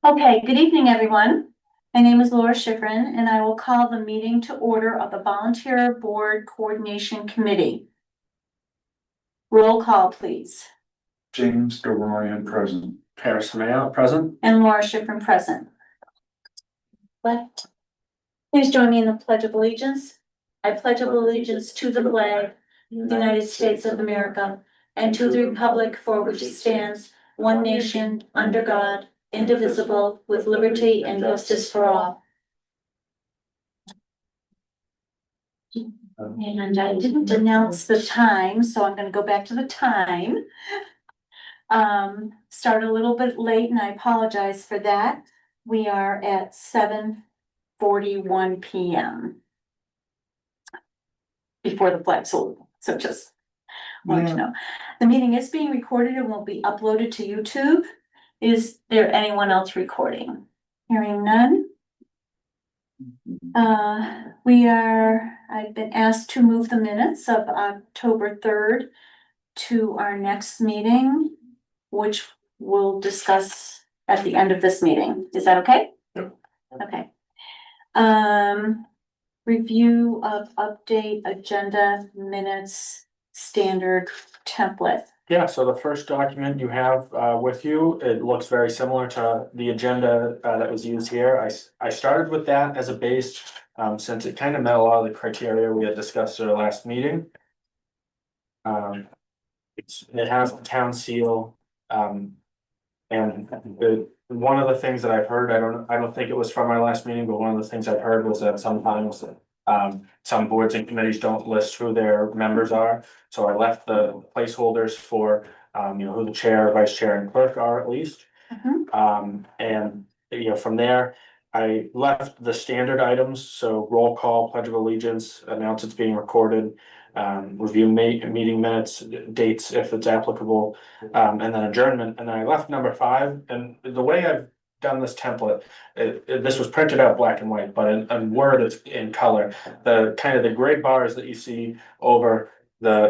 Okay, good evening, everyone. My name is Laura Schifrin, and I will call the meeting to order of the Volunteer Board Coordination Committee. Roll call, please. James Dorian present. Paris Mayo present. And Laura Schifrin present. What? Please join me in the Pledge of Allegiance. I pledge allegiance to the flag of the United States of America and to the republic for which it stands, one nation, under God, indivisible, with liberty and justice for all. And I didn't announce the time, so I'm gonna go back to the time. Start a little bit late and I apologize for that. We are at 7:41 PM. Before the flag salute, so just wanted to know. The meeting is being recorded and will be uploaded to YouTube. Is there anyone else recording? Hearing none. I've been asked to move the minutes of October 3rd to our next meeting, which we'll discuss at the end of this meeting. Is that okay? Yep. Okay. Review of update agenda minutes standard template. Yeah, so the first document you have with you, it looks very similar to the agenda that was used here. I started with that as a base, since it kind of met a lot of the criteria we had discussed at our last meeting. It has the town seal, and one of the things that I've heard, I don't think it was from our last meeting, but one of the things I've heard was that sometimes some boards and committees don't list who their members are. So I left the placeholders for, who the chair, vice chair and clerk are at least. And, from there, I left the standard items. So roll call, pledge of allegiance, announce it's being recorded, review meeting minutes, dates if it's applicable, and then adjournment. And then I left number 5. And the way I've done this template, this was printed out black and white, but in Word it's in color. The kind of the gray bars that you see over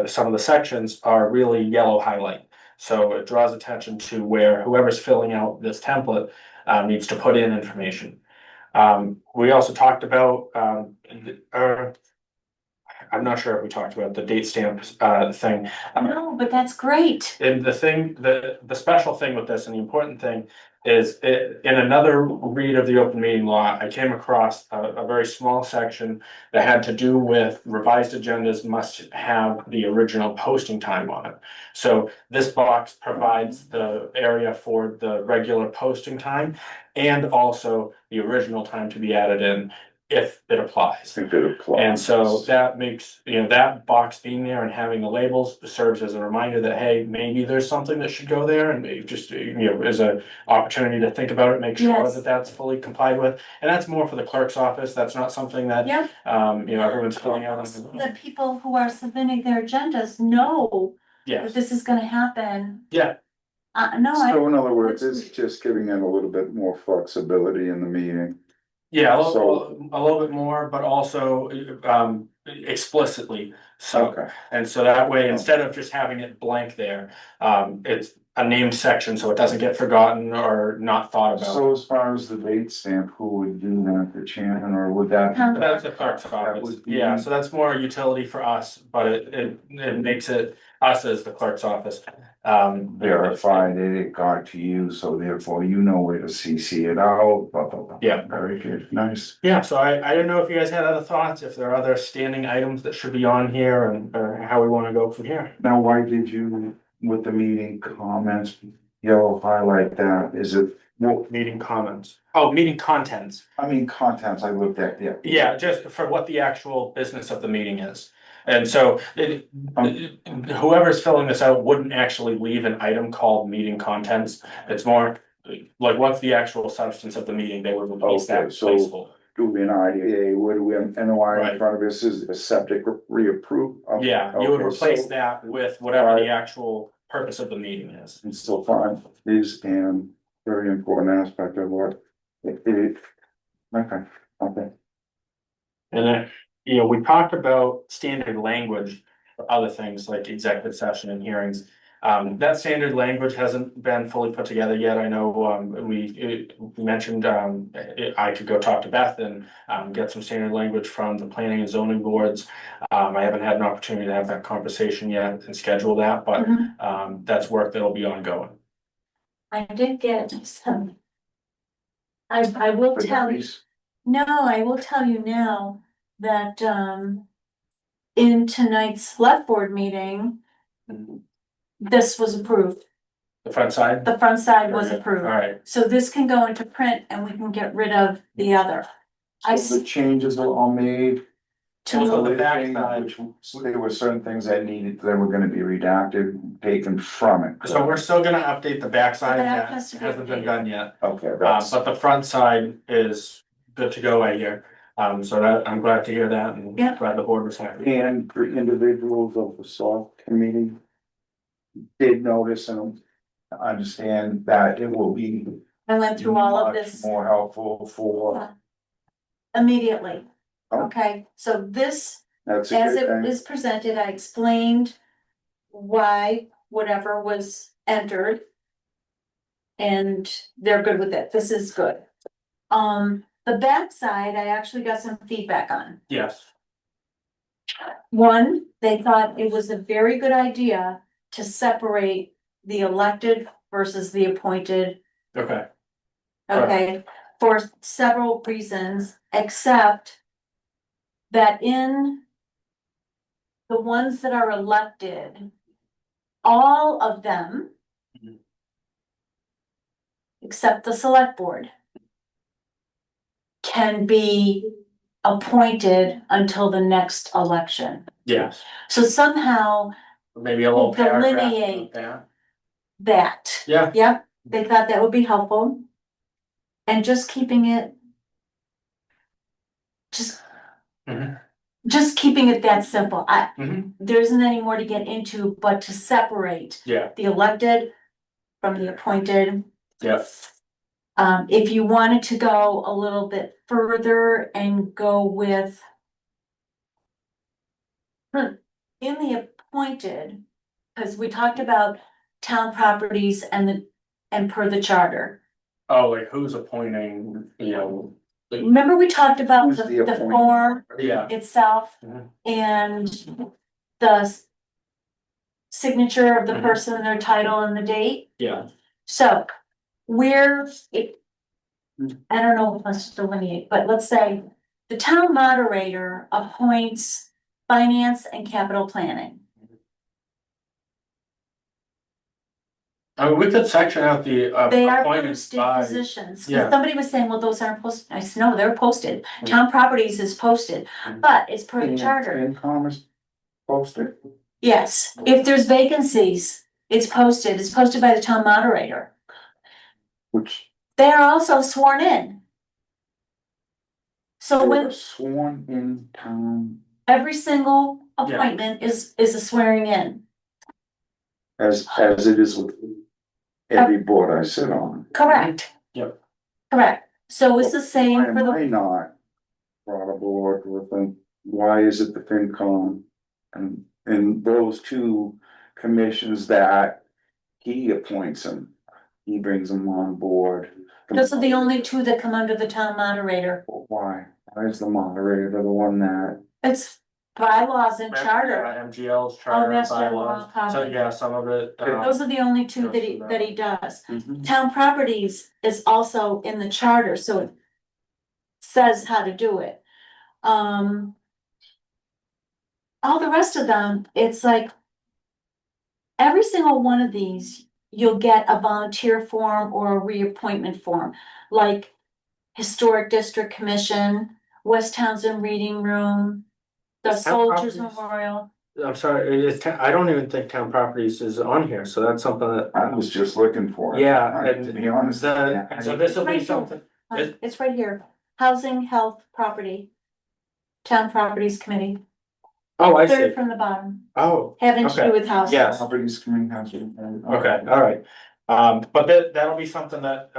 some of the sections are really yellow highlight. So it draws attention to where whoever's filling out this template needs to put in information. We also talked about, I'm not sure if we talked about the date stamps thing. No, but that's great. And the special thing with this and the important thing is in another read of the open meeting law, I came across a very small section that had to do with revised agendas must have the original posting time on it. So this box provides the area for the regular posting time and also the original time to be added in if it applies. If it applies. And so that makes, that box being there and having the labels serves as a reminder that, hey, maybe there's something that should go there, and maybe just, as an opportunity to think about it, make sure Yes. that that's fully complied with. And that's more for the clerk's office. That's not something that, Yep. Everyone's filling out. The people who are submitting their agendas know that Yes, this is gonna happen. yeah, No, So in other words, it's just giving it a little bit more flexibility in the meeting. yeah, a So- little bit more, but also, explicitly. So, Okay, and so that way, instead of just having it blank there, it's a named section, so it doesn't get forgotten or not thought about. so as far as the date stamp, who would do that, the chairman, or would that? That's the clerk's That office, would be- yeah, so that's more utility for us, but it makes it us as the clerk's office. Verify that it got to you, so therefore you know where to CC it out, blah, blah, blah. Yeah. Very good, nice. Yeah, so I didn't know if you guys had other thoughts, if there are other standing items that should be on here and, or how we wanna go from here. Now, why did you, with the meeting comments, yellow highlight that? Is it, well, Meeting comments, oh, meeting contents. I mean, contents I looked at, yeah. Yeah, just for what the actual business of the meeting is. And so whoever's filling this out wouldn't actually leave an item called meeting contents. It's more like what's the actual substance of the meeting, they would replace that Okay, so- placeholder. Do we an IDA, what do we have, NOI Right. in front of us, is a septic reapproved? Okay, Yeah, you would okay, replace so that with whatever Right. the actual purpose of the meeting is. It's still fine, is an very important aspect of what it, okay, okay. And then, we talked about standard language for other things like executive session and hearings. That standard language hasn't been fully put together yet. I know, we mentioned, I could go talk to Beth and, get some standard language from the planning and zoning boards. I haven't had an opportunity to have that conversation yet and schedule that, but, Mhm. that's work that'll be ongoing. I did get some. I will For tell you, dummies. no, I will tell you now that, in tonight's select board meeting, this was approved. The front side? The front side was All approved. right, So this can go into print and we can get rid of the other. I So the changes are all made. Also, the To, back Thing side. which, so there were certain things that needed, that were gonna be redacted, taken from it. so we're still gonna update the backside, The back that has to be hasn't been updated. done yet. Okay, that's, But the front side is good to go, I hear. So that, I'm glad to hear that and Yeah. glad the board was happy. and the individuals of the SALT committee did notice and understand that it will be I went through all of much this more helpful for, immediately. Oh. Okay, so this, that's a as good it thing. is presented, I explained why whatever was entered. And they're good with it. This is good. The backside, I actually got some feedback on. Yes, One, they thought it was a very good idea to separate the elected versus the appointed. okay, Okay, for several reasons, except that in the ones that are elected, all of them, Mhm. except the select board, can be appointed until the next election. yes, So somehow maybe a little paragraph Delineate. about that, that. Yeah, yep, they thought that would be helpful. And just keeping it. Just, Mhm. just keeping it that simple. Mhm. There isn't any more to get into, but to separate Yeah, the elected from the appointed. yeah, If you wanted to go a little bit further and go with. In the appointed, because we talked about town properties and per the charter. oh, like who's appointing, you know, Remember we talked about Who's the the appointed? form yeah, itself Mhm. and the. Signature of the Mhm. person, their title and the date. yeah, So I don't know if let's delineate, but let's say the town moderator appoints finance and capital planning. I mean, we could section out the, They are appointed posted by, positions. 'Cause yeah. somebody was saying, well, those aren't posted. I said, no, they're posted. Town properties is posted, Mhm. but it's per the And- charter. And Commerce posted. Yes, if there's vacancies, it's posted. It's posted by the town moderator. Which They are also sworn in. So they when were sworn in town every single Yeah. appointment is a swearing in. as it is with every board I sit on. Correct. Yep. Correct. So it's the same Why for am I the, not brought aboard with them? Why is it the FinCom and those two commissions that he appoints them? He brings them on board. those are the only two that come under the town moderator. Why? Why is the moderator the one that? It's bylaws and Yeah, charter. MGL's charter Mass General bylaws, Law, so yeah, some of it. Those are the only two goes that through that he does. Mhm. Town properties is also in the charter, so it says how to do it. All the rest of them, it's like. Every single one of these, you'll get a volunteer form or a reappointment form, like Historic District Commission, West Townsend Reading Room, the Is Town Soldiers Properties- Memorial. I'm sorry, I don't even think town properties is on here, so that's something that, I was just looking for it. yeah, To and be honest. so this will be Right here. something. Is- It's right here, Housing, Health, Property. Town Properties Committee, Oh, I third see, from the bottom, oh, having to Okay. do with housing. Yes. Properties coming house. okay, all right. But that'll be something that,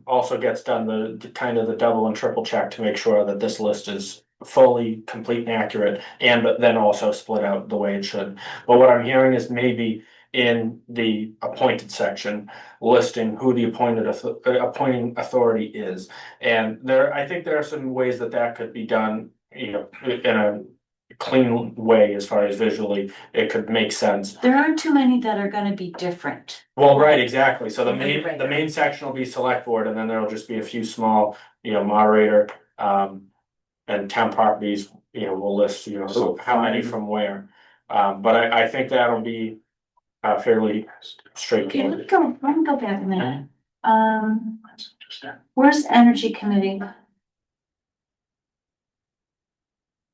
also gets done, the kind of the double and triple check to make sure that this list is fully complete and accurate, and but then also split out the way it should. But what I'm hearing is maybe in the appointed section, listing who the appointing authority is. And I think there are some ways that could be done, you know, in a clean way as far as visually, it could make sense. There aren't too many that are gonna be different. Well, right, exactly. So the Right. main section will be select board, and then there'll just be a few small, you know, moderator, and town properties, you know, we'll list, you know, So how many fine. from where. But I think that'll be fairly Okay, straightforward. let me go back a minute. Where's Energy Committee?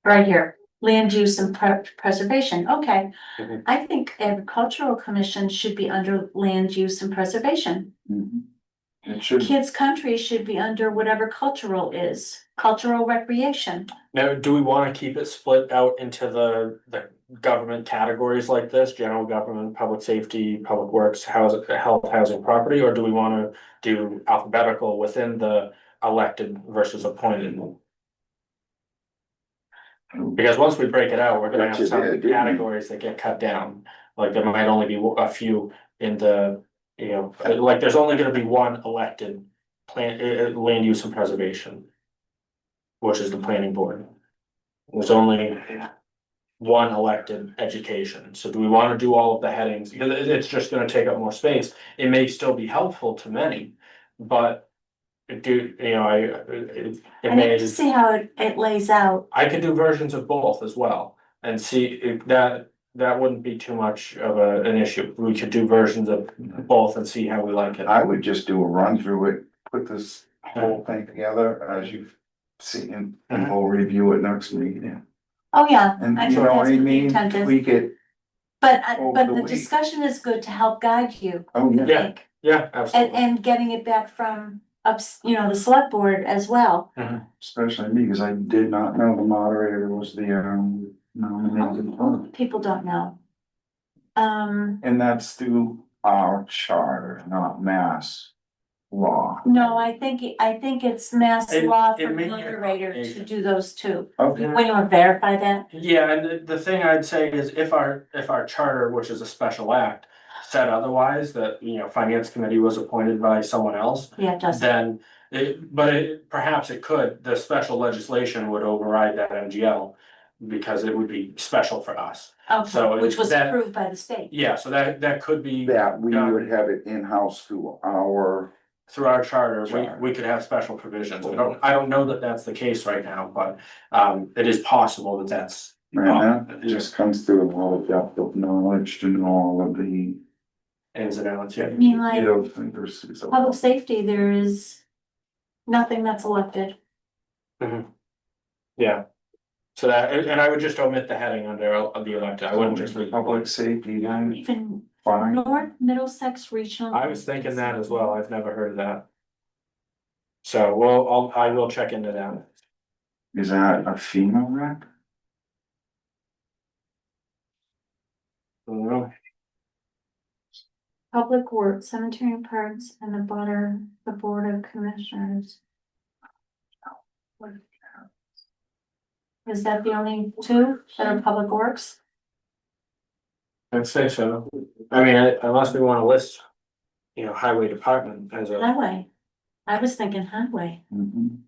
Right here, land use and preservation, okay. Mhm. I think Agricultural Commission should be under land use and preservation. Mhm. It should, Kids Country should be under whatever cultural is, cultural recreation. Now, do we want to keep it split out into the government categories like this, general government, public safety, public works, health, housing, property, or do we want to do alphabetical within the elected versus appointed? Because once we break it out, we're gonna What have you some did, didn't you? categories that get cut down. Like there might only be a few in the, you know, like there's only gonna be one elected land use and preservation. Which is the planning board. There's only one elected education. So do we wanna do all of the headings? Because it's just gonna take up more space. It may still be helpful to many, but you know, it I may. need to see how it lays out. I could do versions of both as well and see if that wouldn't be too much of an issue. We could do versions of both and see how we like it. I would just do a run through it, put this whole thing together as you've seen, and we'll review it next meeting. Oh, yeah. And I you think know that's what I what the mean, intent is. tweak it, But over the the week. discussion is good to help guide you, oh, yeah. I Yeah. think. Yeah, absolutely. And getting it back from you know, the select board as well. Especially me, because I did not know the moderator was the, nominated vote. People don't know. And that's through our charter, not mass law. No, I think it's mass It- law it for may be a moderator to combination. do those two. Okay, When you want to verify that, Yeah, and the thing I'd say is if our charter, which is a special act, said otherwise, that, you know, finance committee was appointed by someone else, yeah, it does. then perhaps it could, the special legislation would override that MGL. Because it would be special for us. Okay, so which was that- approved by the state. Yeah, so that could be that we done. would have it in-house through our, Through our charter, Charter. we could have special provisions. I don't know that that's the case right now, but it is possible that that's. and that just comes through a whole depth of knowledge to know all of the, Ins and outs, yeah. I mean, like, you know, things. public safety, there is nothing that's elected. Yeah. So that, and I would just omit the heading under the elected, I wouldn't just. Public safety, and Even fine, North Middlesex Regional. I was thinking that as well, I've never heard of that. So, I will check into that. is that a FEMA rep? Public Works, Cemetery and Parks, and the Board of Commissioners. Is that the only two that are Public Works? I'd say so. I mean, unless we wanna list, you know, highway department as a, Highway. I was thinking highway. Mhm.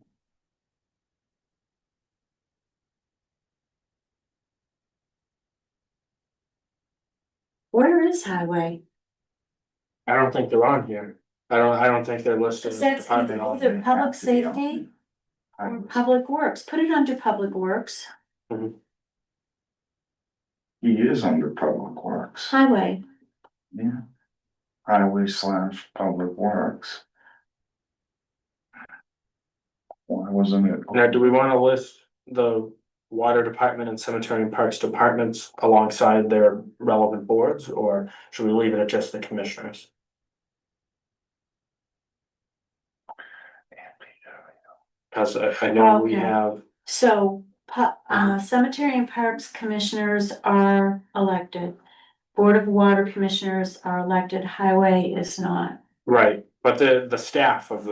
Where is highway? I don't think they're on here. I don't think they're listed as That's department on either here. public safety or Public Works. Put it under Public Works. He is under Public Works, Highway. yeah. Highway/Public Works. Why wasn't it? Now, do we wanna list the water department and cemetery and parks departments alongside their relevant boards, or should we leave it at just the commissioners? Cause I know we Okay. have, So, Cemetery and Parks Commissioners are elected. Board of Water Commissioners are elected. Highway is not. right, but the staff of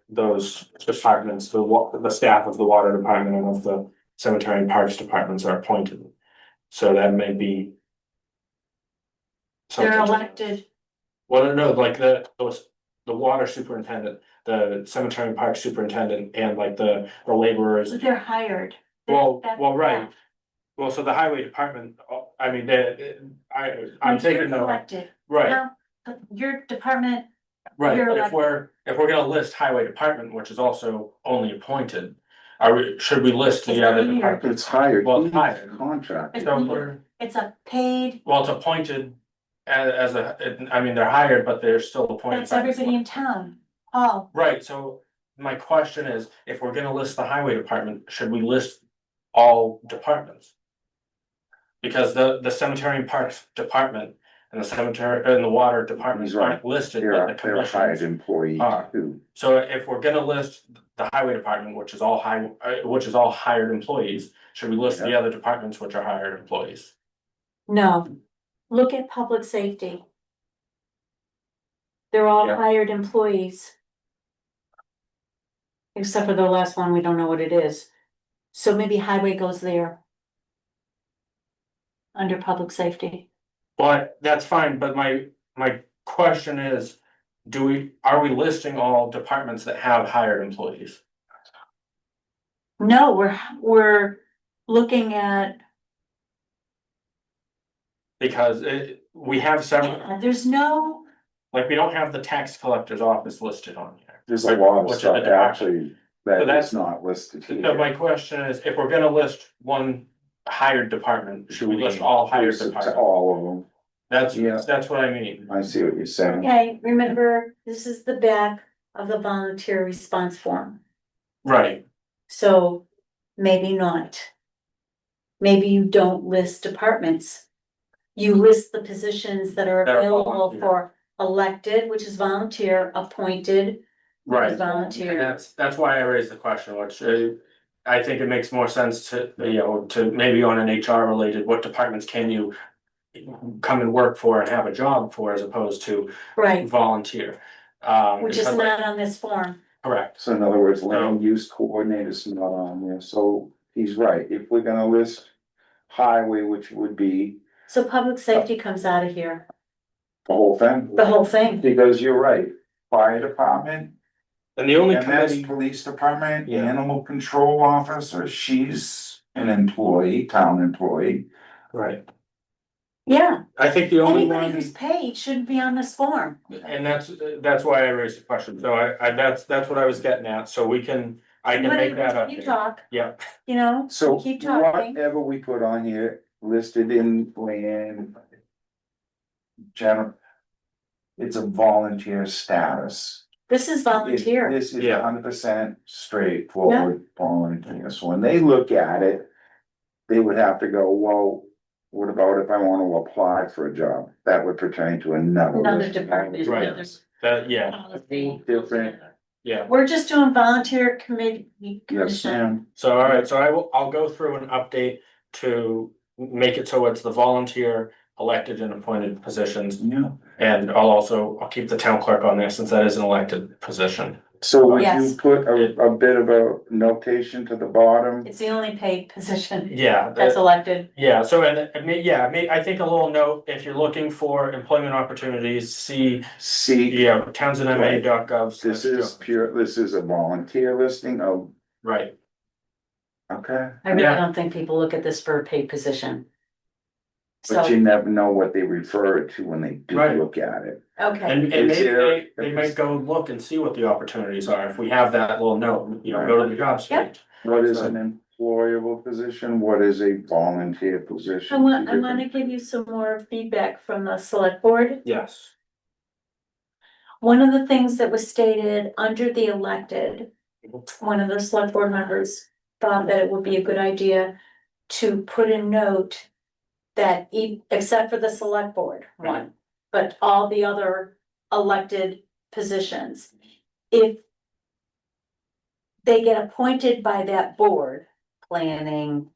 those departments, the staff of the water department and of the cemetery and parks departments are appointed. So that may be They're something. elected, Well, no, like the water superintendent, the cemetery and park superintendent, and like the laborers. but they're hired. Well, That- right. Well, so the highway department, I mean, I'm Like, taking you're the, elected. right, Now, but your department, right, you're but if elected. we're gonna list highway department, which is also only appointed. Should we list It's the other not here. departments? It's hired, Well, he's hired. contracted. So we're, It's a paid, well, it's appointed as I mean, they're hired, but they're still appointed. that's by the everybody in town. Oh, Right, so my question is, if we're gonna list the highway department, should we list all departments? Because the cemetery and parks department and the cemetery and the water departments He's right. aren't listed, but the They're a hired commissions. employee are. too. So if we're gonna list the highway department, which is all hired employees, should we list the other departments which are hired employees? no, look at public safety. They're all Yeah. hired employees. Except for the last one, we don't know what it is. So maybe highway goes there. Under public safety. But that's fine, but my question is, are we listing all departments that have hired employees? No, we're looking at, Because we have several, there's no, like, we don't have the tax collector's office listed on here. There's a lot of Which is stuff the department. actually So that that's- is not listed So here. my question is, if we're gonna list one hired department, should we list all hired List it to departments? all of them. Yeah. That's what I mean. I see what you're saying. okay, remember, this is the back of the volunteer response form. Right, So maybe not. Maybe you don't list departments. You list the positions that are That are available volunteer. for elected, which is volunteer, appointed, right. volunteer. And that's why I raised the question, which I think it makes more sense to, to maybe on an HR related, what departments can you come and work for and have a job for as opposed to right, volunteer? which is because- not on this form. Correct, So in other words, land use coordinator's not on there, so he's right, if we're gonna list highway, which would be So public safety comes out of here, the whole thing. the whole thing. Because you're right, fire department, and the only EMS, committee, police department, Yeah. animal control officer, she's an employee, town employee. right, Yeah, I think the only anybody one. who's paid shouldn't be on this form. And that's why I raised the question, so that's what I was getting at, so I can make that You update. talk, Yeah, you know, So keep talking. whatever we put on here listed in land. General. It's a volunteer status. This is volunteer. This is Yeah. 100% straightforward volunteer, so when they look at it. They would have to go, well, what about if I wanna apply for a job? That would pertain to another. Another department, Right. another yeah, policy. Different. yeah, We're just doing volunteer committee, Yes, commission. Sam. so alright, so I'll go through an update to make it so it's the volunteer elected and appointed positions. Yeah. And I'll keep the town clerk on there since that is an elected position. So would you Yes. put a bit of a notation to the bottom? It's the only paid position Yeah, that's elected. yeah, so I think a little note, if you're looking for employment opportunities, see, See, townsendma.gov. this is a volunteer listing of, Right, okay, I really Yeah. don't think people look at this for a paid position. but you So, never know what they refer it to when they do Right. look at it. okay, and Is maybe there- they might go look and see what the opportunities are, if we have that little note, go to the jobs Yep. page. What is an employable position? What is a volunteer position? I wanna give you some more feedback from the select board. Yes. One of the things that was stated under the elected, one of the select board members thought that it would be a good idea to put a note that except for the select board one, but all the other elected positions, if they get appointed by that board, planning,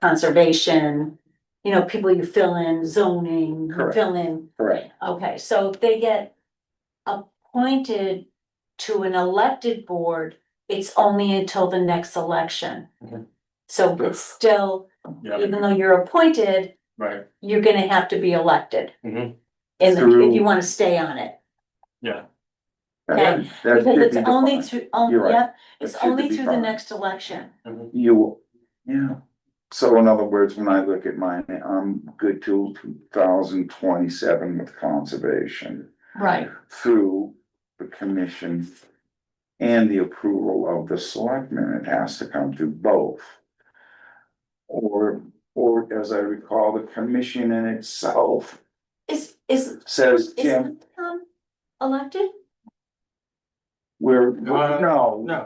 conservation, you know, people you fill in, zoning, you Correct. fill in. Correct. Okay, so if they get appointed to an elected board, it's only until the next election. Mhm. So it's still, Yeah, even though you're appointed, Right. you're gonna have to be elected. Mhm. If Through- you wanna stay on it. Yeah. Okay. That Because should it's be only defined. through, You're right. yep, That it's should only be through the defined. next election. You, yeah, so in other words, when I look at mine, I'm good till 2027 with conservation. Right. Through the commission and the approval of the selectmen, it has to come through both. Or as I recall, the commission in itself Is, says, Tim, elected? we're, No.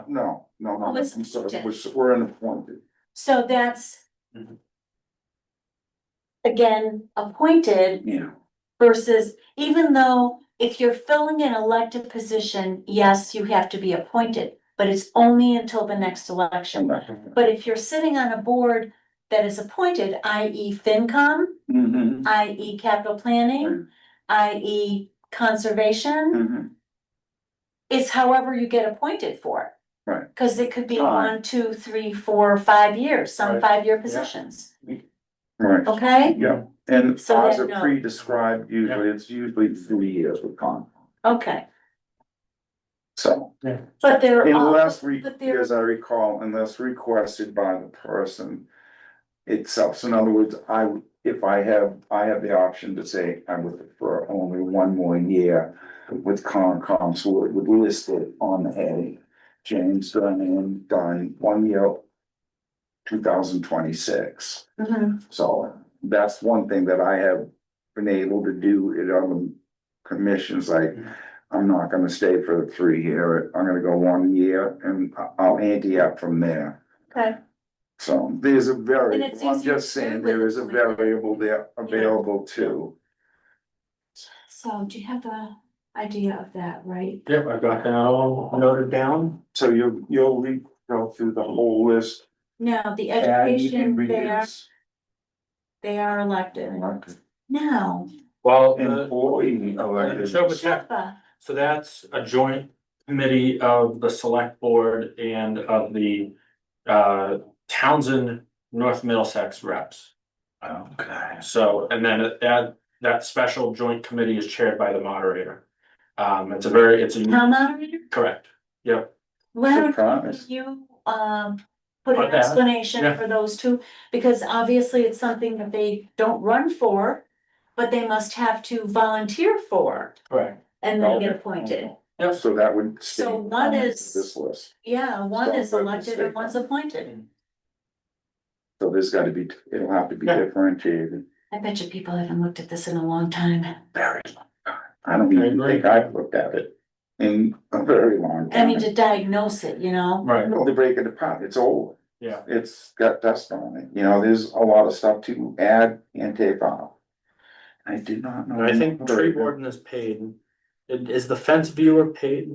no, Oh, it's I'm sorry, appointed. we're unappointed. So that's. Mhm. Again, appointed Yeah. versus, even though if you're filling an elected position, yes, you have to be appointed, but it's only until the next election. But if you're sitting on a board that is appointed, i.e. FinCom, Mm-hmm. i.e. capital planning, i.e. conservation, Mm-hmm. it's however you get appointed for. Right. Cause it could be Time. 1, 2, 3, 4, 5 years, some Right. 5-year Yeah. positions, Right, okay? yeah, and So as that a no. pre-described, it's usually 3 years with con, Okay, so. but they're all, Unless but they're, as I recall, unless requested by the person itself, so in other words, if I have the option to say, I would prefer only 1 more year with Concom, so it would list it on the heading. James done 1 year, 2026. Mhm. So that's one thing that I have been able to do it on the commissions, like, I'm not gonna stay for the 3 year, I'm gonna go 1 year and I'll ante up from there. Okay, So there's a And variable, it's I'm easier just to do saying, with there is a appointment. variable there available too. so do you have a idea of that, right? Yep, I got that all noted down. So you'll go through the whole list. Now, the add education, and they are elected. reduce. Well, Employee elected. Sherpa, So that's a joint committee of the select board and of the Townsend North Middlesex reps. Okay. So, and then that special joint committee is chaired by the moderator. It's a town moderator, correct, yep. Leonard, Surprise. can you, put an Put that, explanation yeah. for those two? Because obviously it's something that they don't run for, but they must have to volunteer for Correct. and then get appointed. Yep. So that would. So one stay on is- This list, Yeah, one is So that would elected stay and one's appointed. so there's gotta be, it'll have to be Yeah. differentiated. I bet you people haven't looked at this in a long time. Very long time. I don't even think I've looked at it in a very long time. I mean, to diagnose it, you know? Right, No, they break it apart, it's old, yeah, it's got dust on it, there's a lot of stuff to add and take off. I did not know. and I think tree warden is paid. Is the fence viewer paid?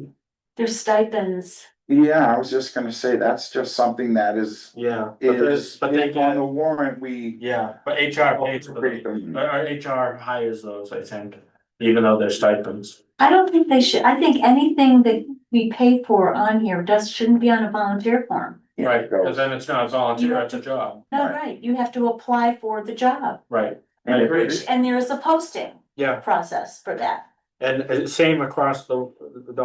There's stipends. Yeah, I was just gonna say, that's just something that is, Yeah, but is, but they if on get, the warrant, we. yeah, but HR pays for them. HR hires those, I think, even though they're stipends. I don't think they should, I think anything that we pay for on here shouldn't be on a volunteer form. Yeah, Right, it goes. cause then it's not a volunteer, it's a job, No, Right. right, you have to apply for the job, right, I And agree, and there is a posting yeah, process for that. and same across on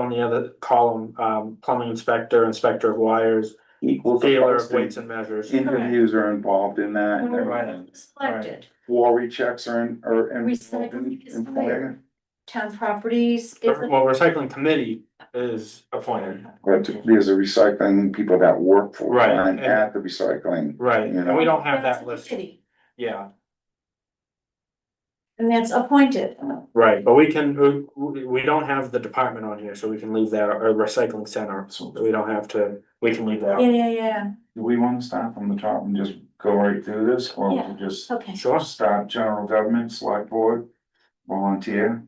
the other column, plumbing inspector, inspector of wires, Equal dealer of posting. weights and measures. Interviews are involved in that. and Right. everything. Selected, Quarry checks are involved Recycling is employment. town properties is a. Well, recycling committee is appointed, But there's a recycling, people that work full Right, time and- at the recycling. right, You and know. we don't have That's that a list, committee, yeah, and that's appointed. right, but we don't have the department on here, so we can leave that, or recycling center, so we don't have to, we can leave that. Yeah, Do we wanna start from the top and just go right through this, or Yeah. just okay. Sure, start general government, select board, volunteer,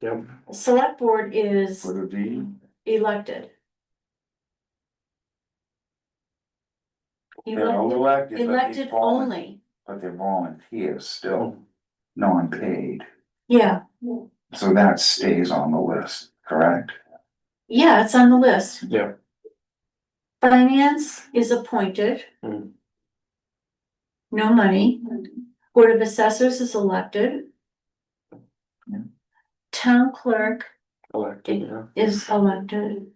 yep, Select board is for the V? elected. They're all elected, but they Elected only, but they're volunteers still, non-paid, yeah, so that stays on the list, correct? yeah, it's on the list. yeah, Finance is appointed. Mm. No money. Board of Assessors is elected. Yeah. Town clerk Elected, yeah. is elected.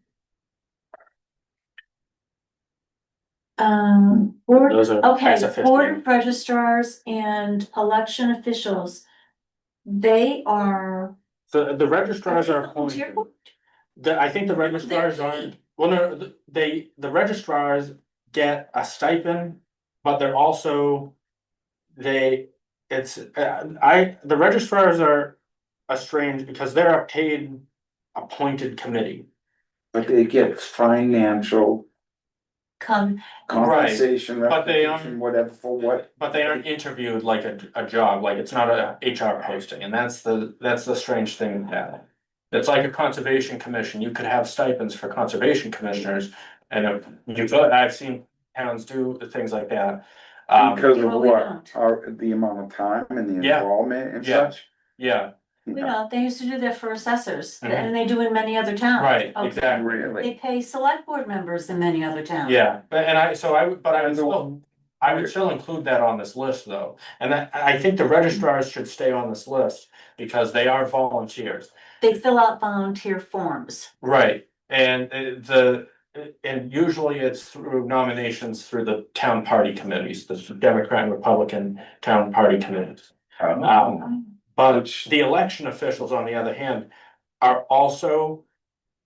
Board, Those are okay, ex officio. Board of Registrars and election officials. They are. The registrars are volunteer appointed. board? I think the registrars aren't, well, no, the registrars get a stipend, but they're also. The registrars are strange because they're a paid appointed committee. But they get financial Come, compensation, but they recognition, whatever, for what. But they aren't interviewed like a job, like it's not a HR posting, and that's the strange thing with that. It's like a conservation commission, you could have stipends for conservation commissioners, and I've seen towns do things like that. Because of Well, we what, don't. the amount of time and the Yeah. involvement and Yeah. such? Yeah, we don't, they used to do that for assessors, Mhm. and they do in many other towns. right, Okay. exactly, They Really? pay select board members in many other towns. yeah, but I would And the- still. I would still include that on this list though, and I think the registrars should stay on this list because they are volunteers. They fill out volunteer forms. Right, and and usually it's through nominations through the town party committees, the Democrat and Republican town party committees. But the election officials, on the other hand, are also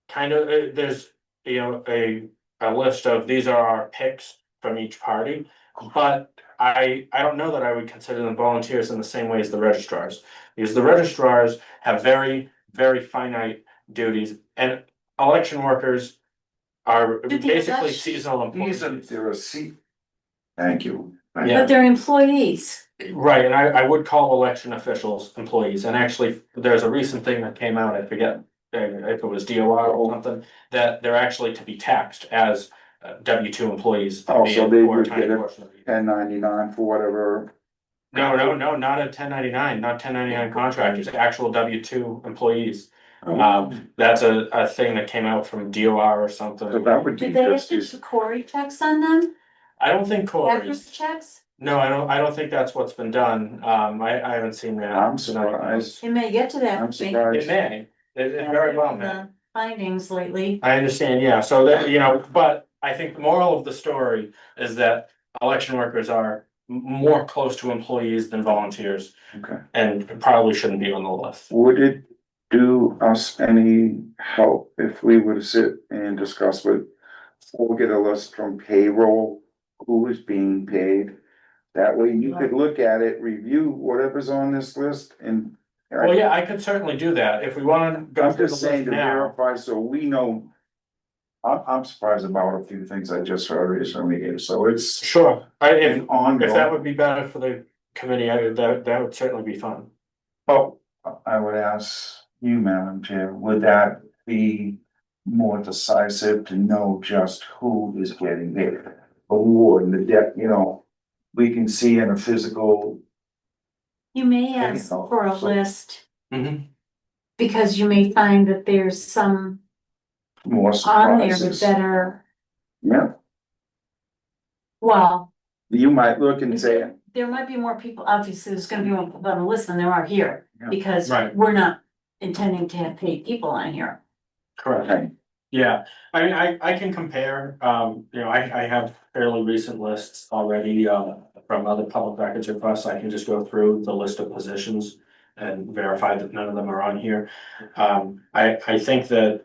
kind of, there's, a list of, these are our picks from each party. But I don't know that I would consider them volunteers in the same way as the registrars, because the registrars have very, very finite duties, and election workers are Do the basically election- seasonal These are, employees. they're a seat. Thank you. Yeah. But they're employees. Right, and I would call election officials employees, and actually, there's a recent thing that came out, I forget if it was DOR or something, that they're actually to be taxed as W-2 employees. Oh, so they for a would tiny get a portion of the year. 1099 for whatever. No, not a 1099, not 1099 contractors, actual W-2 employees. That's a thing that came out from DOR or So something. that would be Do they have just to as, do Cory checks on them? I don't think Corey's, Backwards checks? no, I don't think that's what's been done. I haven't seen that. I'm surprised. It may get to that. I'm It surprised. may, it very well may. The Findings lately. I understand, yeah, so that, but I think the moral of the story is that election workers are more close to employees than volunteers. Okay. And probably shouldn't be on the list. Would it do us any help if we were to sit and discuss with, or get a list from payroll, who is being paid? That way you could look at it, review whatever's on this list and. Well, yeah, I could certainly do that, if we wanna go I'm through the just saying list to now. verify, so we know. I'm surprised about a few things I just heard recently, so it's Sure, an if that ongoing. would be better for the committee, that would certainly be fun. Oh, I would ask you, Madam Chair, would that be more decisive to know just who is getting their award and the debt, we can see in a physical. You may There you ask go. for a So- list, Mhm. because you may find that there's some More on there surprises. that are, Yeah, well, you might look and say, there might be more people, obviously, there's gonna be more people on the list than there are here. Yeah. Because Right. we're not intending to have paid people on here. Correct. hey, Yeah, I mean, I can compare, I have fairly recent lists already, from other public records requests, I can just go through the list of positions. And verify that none of them are on here, I think that.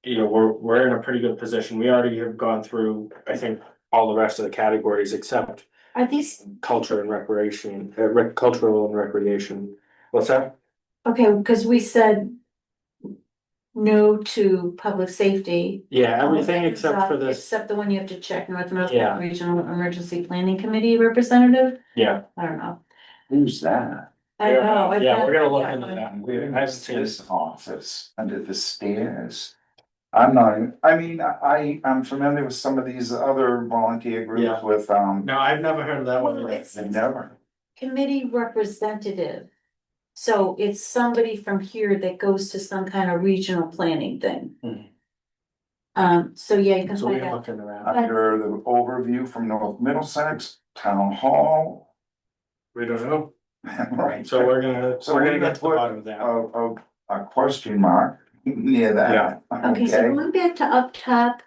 We're in a pretty good position, we already have gone through, I think, all the rest of the categories except Are these, culture and recreation, cultural and recreation. What's that? okay, because we said no to public safety. Yeah, everything except for this, Except the one you have to check, North Yeah. Middlesex Regional Emergency Planning Committee representative, yeah. I don't know. who's that? I know. I've Yeah, got- we're gonna look yeah, into but- that. I Where haven't is seen it. this office, under the stairs? I'm not, I'm familiar with some of these other volunteer groups Yeah. with, No, I've never heard of that one Well, either. it's never. committee representative. So it's somebody from here that goes to some kind of regional planning thing. Mhm. So yeah, you can So we find can out. look into that. Under the overview from North Middlesex, Town Hall, We don't know. Right. So we're gonna, So we're we're gonna gonna get to the put bottom of that. a question mark near that. Okay, so going back to up top,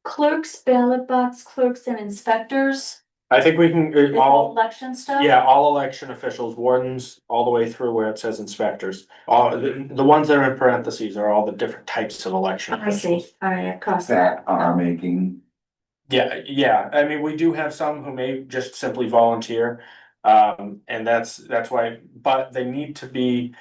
clerks, ballot box clerks and inspectors, I think we can, the all, election stuff? yeah, all election officials, wardens, all the way through where it says inspectors. All, the ones that are in parentheses are all the different types of election I see, officials. all right, across That that. are making, Yeah, I mean, we do have some who may just simply volunteer. And that's why, but they need to be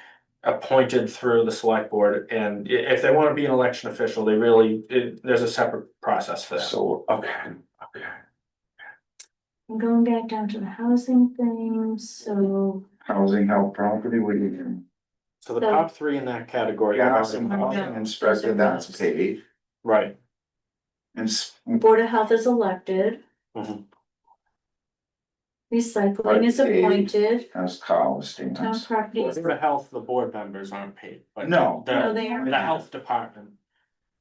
appointed through the select board. And if they wanna be an election official, they really, there's a separate process for that. So, okay. I'm going back down to the housing thing, so, housing, health, property, what do you? So the top three in that category. I've Yeah, already- some I know. housing inspector, that's paid, Right. and Board of Health is elected. Mhm. Recycling is Right, appointed, as college town students. properties, The health, the board members aren't paid, but. No. No, The, they are the not. health department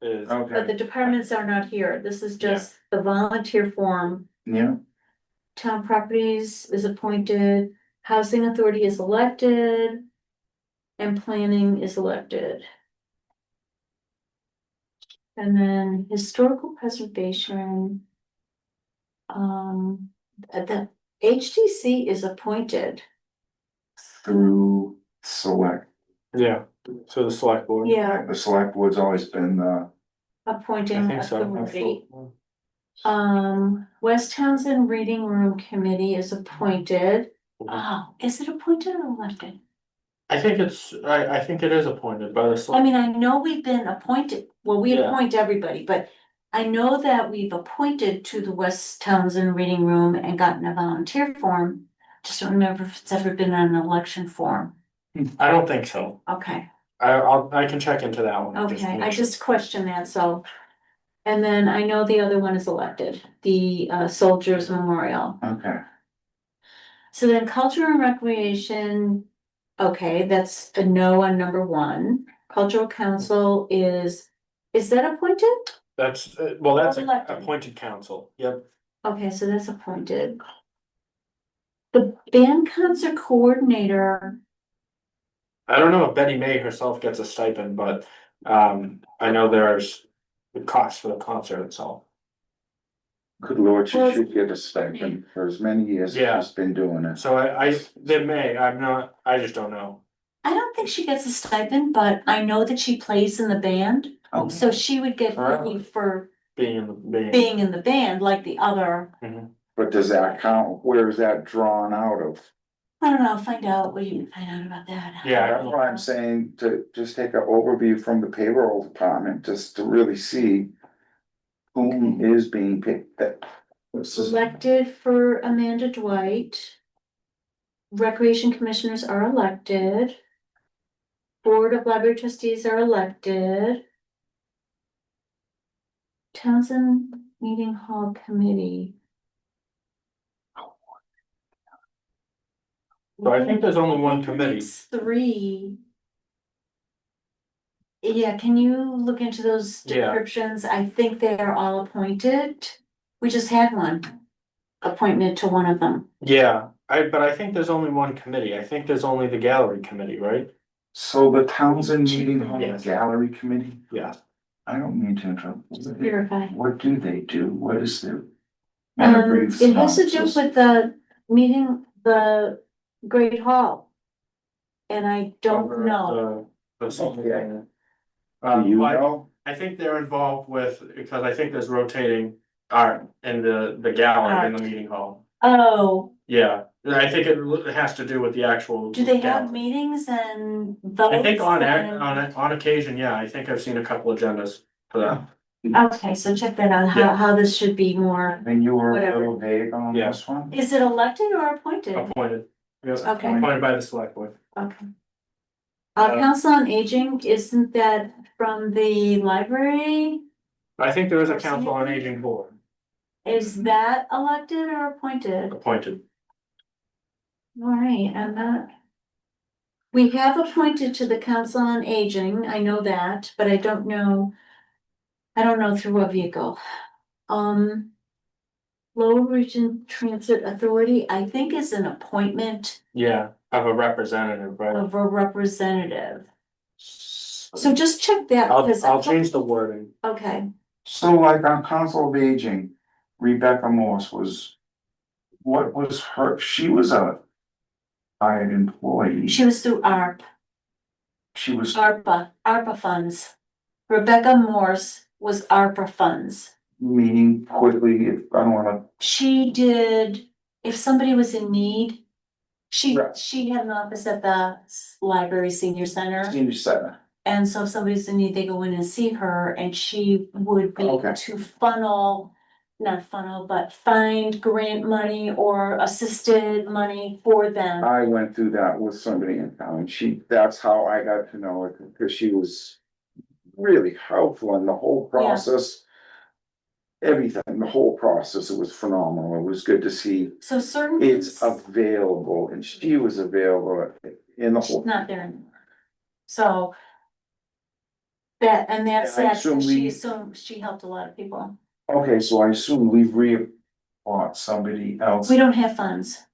is, but the Okay, departments are not here, this is just the volunteer form. yeah, Town properties is appointed, housing authority is elected. And planning is elected. And then historical preservation. The HTC is appointed, through select, yeah, so the select board. yeah, the select board's always been the, I appointing think so. authority. West Townsend Reading Room Committee is appointed. Oh, is it appointed or elected? I think I think it is appointed by the I select. mean, I know we've been appointed, well, we Yeah. appoint everybody, but I know that we've appointed to the West Townsend Reading Room and gotten a volunteer form. Just don't remember if it's ever been an election form. I don't think so. Okay, I can check into that one. to okay, I make sure. just questioned that, so. And then I know the other one is elected, the Soldiers Memorial. okay, So then Culture and Recreation, okay, that's a no on number one. Cultural Council is that appointed? That's, well, that's Elected. appointed council, yep. Okay, so that's appointed. The band concert coordinator, I don't know if Betty May herself gets a stipend, but, I know there's the cost for the concert itself. Good lord, she Well, should get a stipend for as many years Yeah. as she's been doing it. So they may, I just don't know. I don't think she gets a stipend, but I know that she plays in the band. Oh. So she would get Alright. paid for Being in the, being in the band like the other. But does that count, where is that drawn out of? I don't know, find out what you can find out about that. Yeah. That's why I'm saying to just take an overview from the payroll department, just to really see. Whom is being paid, that. Elected for Amanda Dwight. Recreation commissioners are elected. Board of Library Trustees are elected. Townsend Meeting Hall Committee. So I think there's only one I think committee. it's three. Yeah, can you look into those Yeah. descriptions? I think they are all appointed. We just had one. Appointment to one of them. Yeah, but I think there's only one committee. I think there's only the gallery committee, right? So the Townsend Meeting Hall Yes. Gallery Committee, Yeah. I don't mean to interrupt. Verify. What do they do? What is their? It has to do with the meeting, the Great Hall. And I don't know. Do Do you I know? think they're involved with, because I think there's rotating art in the gallery in the meeting hall. Oh, Yeah, I think it has to do with the actual. do they have gallery. meetings and votes? I think and- on occasion, yeah, I think I've seen a couple agendas for that. Okay, so check that out, Yeah. how this should be more, And you were a Whatever. little vague on Yeah. this one? is it elected or appointed? Appointed. Yes, Okay. appointed by the select board. Okay. Council on Aging, isn't that from the library? I think there is a council on aging board Is that elected or appointed? appointed. Alright, I'm not. We have appointed to the Council on Aging, I know that, but I don't know. I don't know through what vehicle. Lower Region Transit Authority, I think is an appointment. Yeah, Of a representative, right? of a representative. So just check that, because. I'll change the wording. Okay, So like on Council of Aging, Rebecca Morse was, what was her, she was a hired employee. she was through She was ARPA funds. Rebecca Morse was ARPA funds. meaning quickly, if I don't wanna, She did, if somebody was in need, Right. she had an office at the library senior center. senior center. And so if somebody's in need, they go in and see her and she would be able Okay. to but find grant money or assisted money for them. I went through that with somebody in town, that's how I got to know it, because she was really helpful in the whole Yeah. process. Everything, the whole process, it was phenomenal, it was good to see So certain. it's things- available, and she was available in the She's whole. not there anymore. So. That's And I sad, assume because she we- assumed she helped a lot of people. Okay, so I assume we've Bought somebody else. We don't have funds.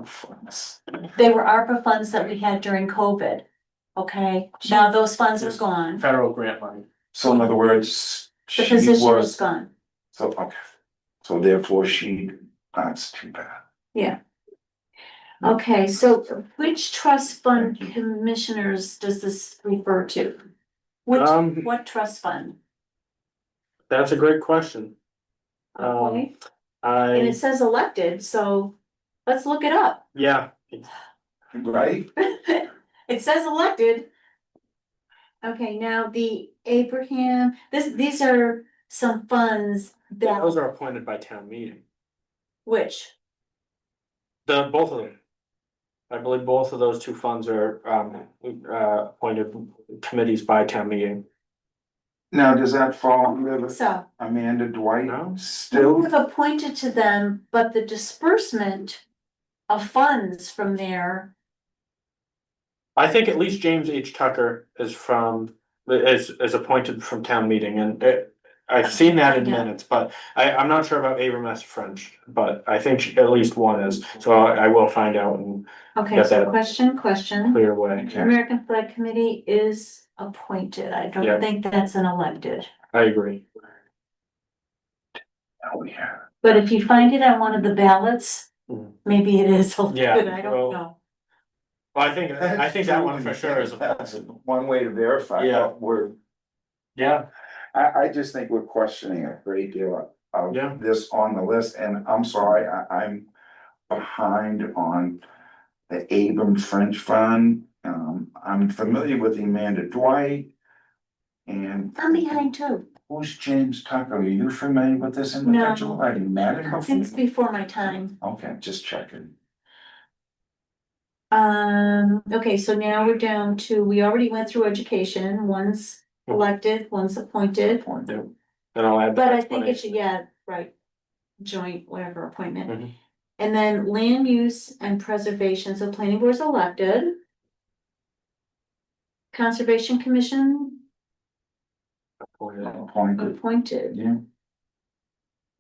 Funds. They were ARPA funds that we had during COVID. Okay, now those funds are gone. Federal grant money. So in other words, The she position is was, gone. so, okay. So therefore that's too bad. Yeah. Okay, so which trust fund Thank you. commissioners does this refer to? Which, what trust fund? That's a great question. Okay, and it I, says elected, so let's look it up. yeah, Right? It says elected. Okay, now the Abraham, these are some funds those that, are appointed by town meeting. which, Both of them. I believe both of those two funds are, appointed committees by town meeting. Now, does that fall under so. Amanda Dwight No. still? We've appointed to them, but the disbursement of funds from there, I think at least James H. Tucker is appointed from town meeting, and I've seen that in Yeah. minutes, but I'm not sure about Abram S. French, but I think at least one is, so I will find out and okay, Got so that. question. clear away. Okay. American Flag Committee is appointed, I Yeah. don't think that's an elected. I agree. Oh, yeah. But if you find it on one of the ballots, Mhm. maybe it is Yeah, elected, I well, don't know. Well, I think that one for sure is, That's one way to verify, Yeah. but we're, yeah, I just think we're questioning a great deal Yeah. of this on the list, and I'm sorry, I'm behind on the Abram French Fund. I'm familiar with Amanda Dwight. And I'm behind too, who's James Tucker? Are you familiar with this individual? No. Have you met him it's before? before my time. Okay, just checking. Okay, so now we're down to, we already went through education, one's elected, one's appointed. yeah, and I'll add. the But I think it explanation. should, yeah, right, joint, whatever appointment. Mhm. And then land use and preservation, so planning board's elected. Conservation Commission Appointed, appointed. yeah,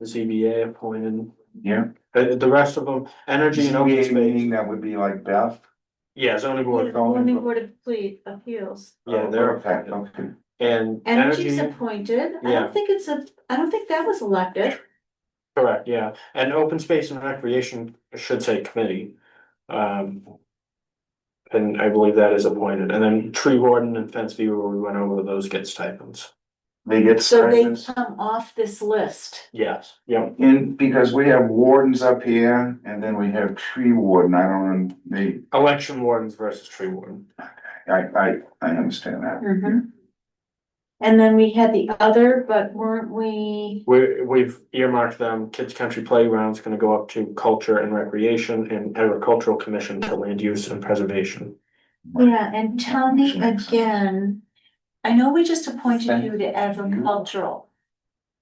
The ZBA appointed, yeah. the rest of them, energy and open ZBA meaning space, that would be like Beth. yeah, zoning board, Zoning Board of Appeals. yeah, they're Okay, appointed. okay. And Energy's energy, appointed, I Yeah. don't think I don't think that was elected. correct, yeah, and open space and recreation, I should say committee. And I believe that is appointed, and then tree warden and fence viewer, we went over, those get stipends. They get So they stipends. come off this list. Yes, yep, And because we have wardens up here and then we have tree warden, I don't, they, election wardens versus tree warden. I understand that. And then we had the other, but weren't we, We've earmarked them, Kids Country Playground's gonna go up to culture and recreation, and agricultural commission to land use and preservation. yeah, and tell me again. I know we just appointed you to agricultural.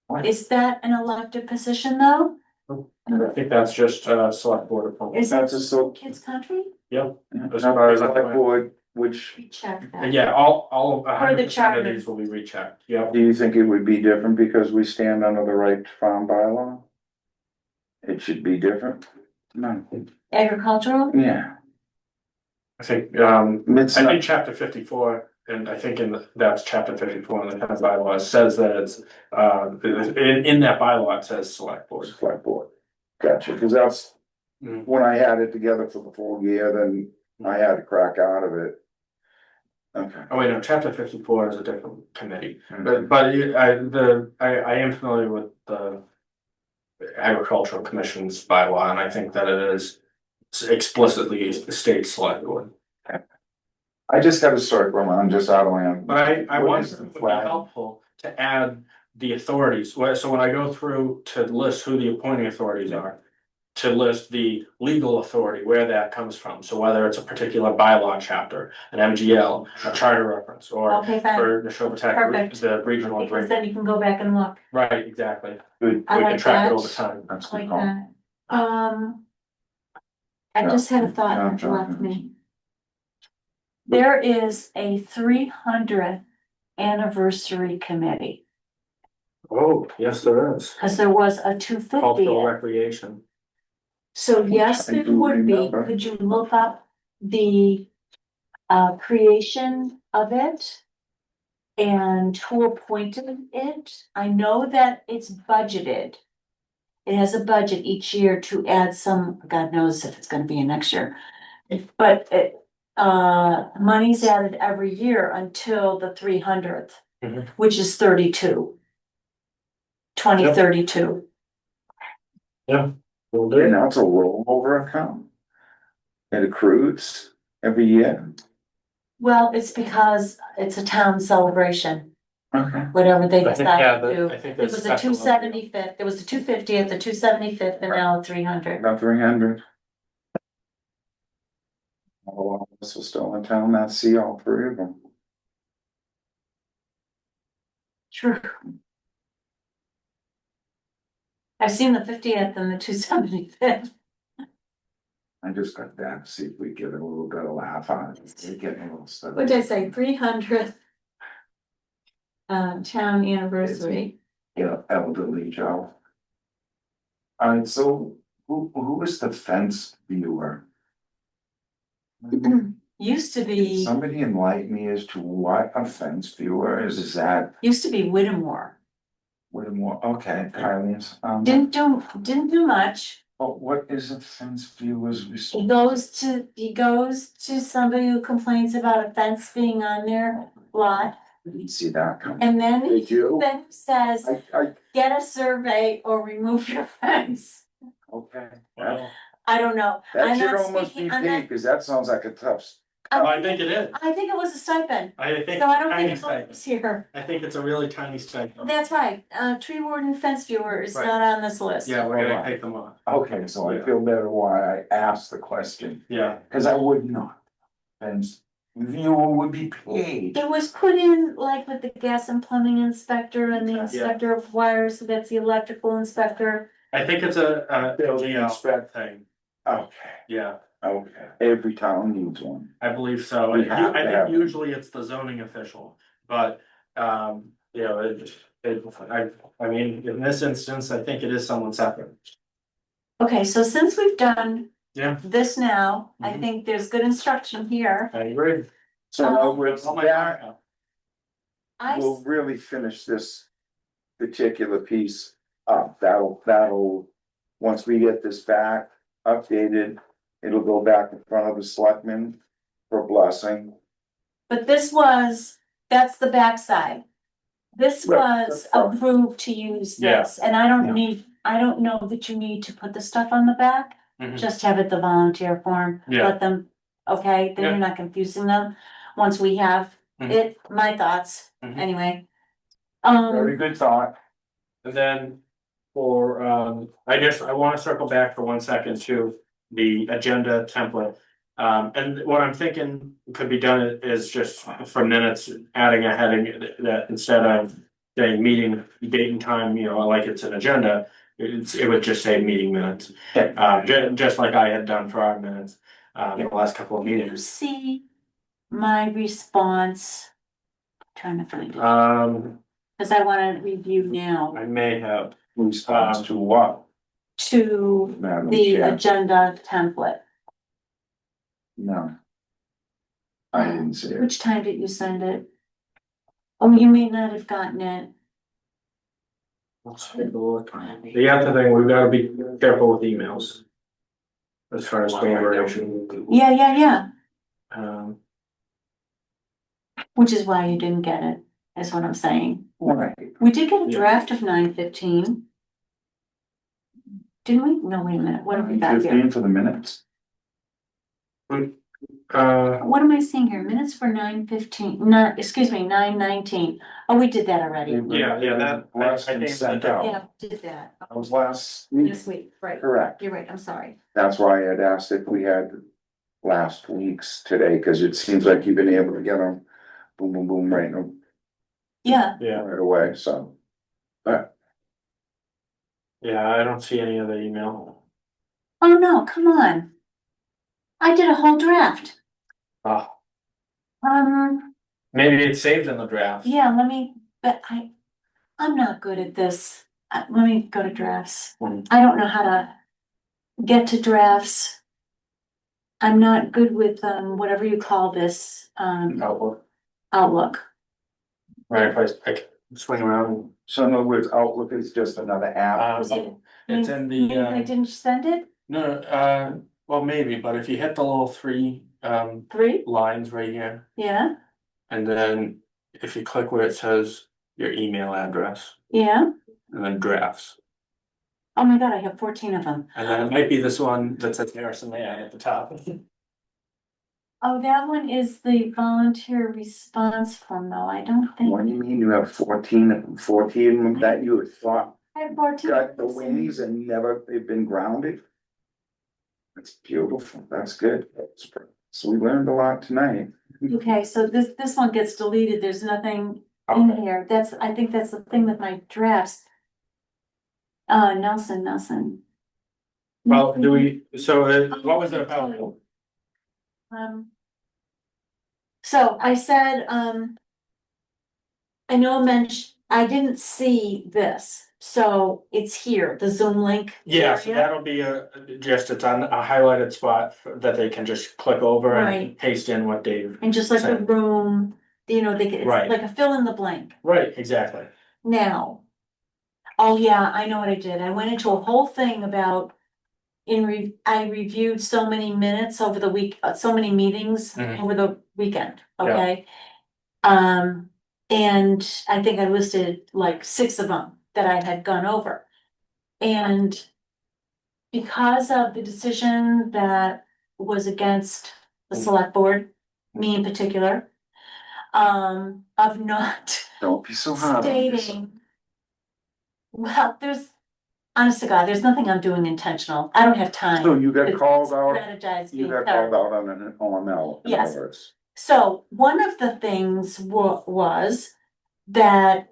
What? Is that an elected position though? I think that's just select board appointment. Is That's it a so. Kids Country? As far as I Select know. board, which, We check And that. yeah, all the 100% of charter. these will be rechecked, yep. do you think it would be different because we stand under the right farm bylaw? It should be different? No, Agricultural? yeah, I think, It's I not- think chapter 54, and I think that's chapter 54 in the town bylaws, says that it's, in that bylaw, it says select board. Select board. Gotcha, cause that's, Mm. when I had it together for the full year, then I had to crack out of it. Okay. Oh, wait, no, chapter 54 is a different committee, Mhm. but I am familiar with the agricultural commission's bylaw, and I think that it is explicitly the state select board. I just got a circle, I'm just out of land. But I What want is it the would be flag? helpful to add the authorities, so when I go through to list who the appointing authorities are. To list the legal authority, where that comes from, so whether it's a particular bylaw chapter, an MGL, a charter reference, or Okay, fine, for Neshoba Perfect. the regional because agreement. then you can go back and look. Right, exactly, Good, we I can like track it that. over time. that's Like good call. that. I just had a thought Yeah, that left me. But- There is a 300th anniversary committee, Oh, yes, there is. cause there was a Cultural 250th. recreation. So yes, I it do would be, remember. could you look up the creation of it? And who appointed it? I know that it's budgeted. It has a budget each year to add some, God knows if it's gonna be in next year. But it, money's added every year until the 300th, Mhm. which is 2032. Will And do. now it's a rollover account. It accrues every year. Well, it's because it's a town celebration, Okay. whatever they I think, decide yeah, to do. I think It that's was a special. 275th, there was a 250th, the 275th, and now a 300. About 300. All of us are still in town, that see all three of them. True. I've seen the 50th and the 275th. I just got that, see if we get a little bit of laugh on it. We're getting a little stuff. What did I say, 300th? Town anniversary. Yeah, elderly Joe. Alright, so who is the fence viewer? Used to be, Somebody enlighten me as to what a fence viewer is that Whittemore. Whittemore, okay, Kylie's, Didn't do much. oh, what is a fence viewer's? He goes to somebody who complains about a fence being on their lot. Didn't see that coming. And then he Did you? then says, I, get a survey or remove your fence. okay. Well, I don't know. That I'm should not almost be speaking- I'm not- paid, cause that sounds like a tough. I think it is, I think it was a stipend, I think. so I don't tiny think it stipend. was here. I think it's a really tiny stipend. That's right, tree warden fence viewer is Right. not on this list. Yeah, we're gonna take them off, Okay, so I feel better why I asked the question, yeah. cause I would not. Fence viewer would be paid. It was put in like with the gas and plumbing inspector and the Yeah. inspector of wires, so that's the electrical inspector. I think it's a Building GL inspect- thing, Okay, yeah, okay, every town needs one. I believe so, We have to I have think them. usually it's the zoning official, but, you know, I mean, in this instance, I think it is someone separate. Okay, so since we've done Yeah. this now, I Mhm. think there's good instruction here. I agree. So now Um, we're Oh my back, God. I, we'll really finish this particular piece up, that'll, once we get this back updated, it'll go back in front of the selectmen for blessing. but that's the backside. This Right, was that's fine. approved to use Yeah. this, and I don't know that you need to put the stuff on the back. Mhm. Just have it the volunteer form, Yeah. let them, okay, then Yeah. you're not confusing them, once we have Mhm. it, my thoughts, Mhm. anyway. Very good thought. And then for, I wanna circle back for 1 second to the agenda template. And what I'm thinking could be done is just for minutes, adding a heading that instead of saying meeting date and time, you know, like it's an agenda, it would just say meeting minutes. Just like I had done for our minutes, the last couple of You meetings. see my response, trying to find it, cause I wanna review now I may have, Response to what, to Madam the Chair? agenda template. No, I didn't see it. Which time did you send it? Oh, you may not have gotten it. Let's take a look. The other thing, we've gotta be careful with emails. As far as collaboration. Yeah, yeah, yeah, Um, which is why you didn't get it, is what I'm saying. Right. We did get a Yeah. draft of 9:15. Didn't we? No, wait a minute, what have we got here? 15 for the minutes. What am I seeing here? Minutes for 9:15, not, excuse me, 9:19. Oh, we did that already. Yeah, that- I Last think and sent that- out. Yeah, did that. That was last week, This week, right. correct. You're right, I'm sorry. That's why I had asked if we had last week's today, cause it seems like you've been able to get them boom, boom, boom, Yeah, Yeah, right away, so. yeah, I don't see any other email. oh no, come on. I did a whole draft. Ah, Um, maybe it's saved in the draft. yeah, but I'm not good at this. Let me go to drafts. Mhm. I don't know how to get to drafts. I'm not good with, whatever you call this, Outlook. Outlook. Right, if I can swing around. So in other words, Outlook is just another app. Is it- It's in the, Maybe I didn't send it? no, well, maybe, but if you hit the little three, 3? lines right here, Yeah, and then if you click where it says your email address, yeah. and then drafts. Oh my God, I have 14 of them. And then it might be this one that says Harrison May at the top. Oh, that one is the volunteer response form though. I don't What do think. you mean you have 14 that you had thought I have 14. got the wings and never, they've been grounded? That's beautiful, that's good. So we learned a lot tonight. Okay, so this one gets deleted. There's nothing in here. I think that's the thing with my drafts. Nelson. Well, what was it about? So I said, I know I didn't see this, so it's here, the Zoom link. Yeah, so area. that'll be it's on a highlighted spot that they can just click over and Right. paste in what Dave. And just like the Same. room, it's Right. like a fill in the blank. Right, exactly. Now, oh yeah, I know what I did. I went into a whole thing about I reviewed so many minutes over the week, so many meetings Mhm. over the weekend, Yeah. okay? And I think I listed like 6 of them that I had gone over. And because of the decision that was against the select board, me in particular, of not Don't be so hard on yourself. stating. Well, honest to God, there's nothing I'm doing intentional. I don't have time. So you got to called out, strategize you being got thorough. called out on an OML. in Yes. other words. So one of the things was that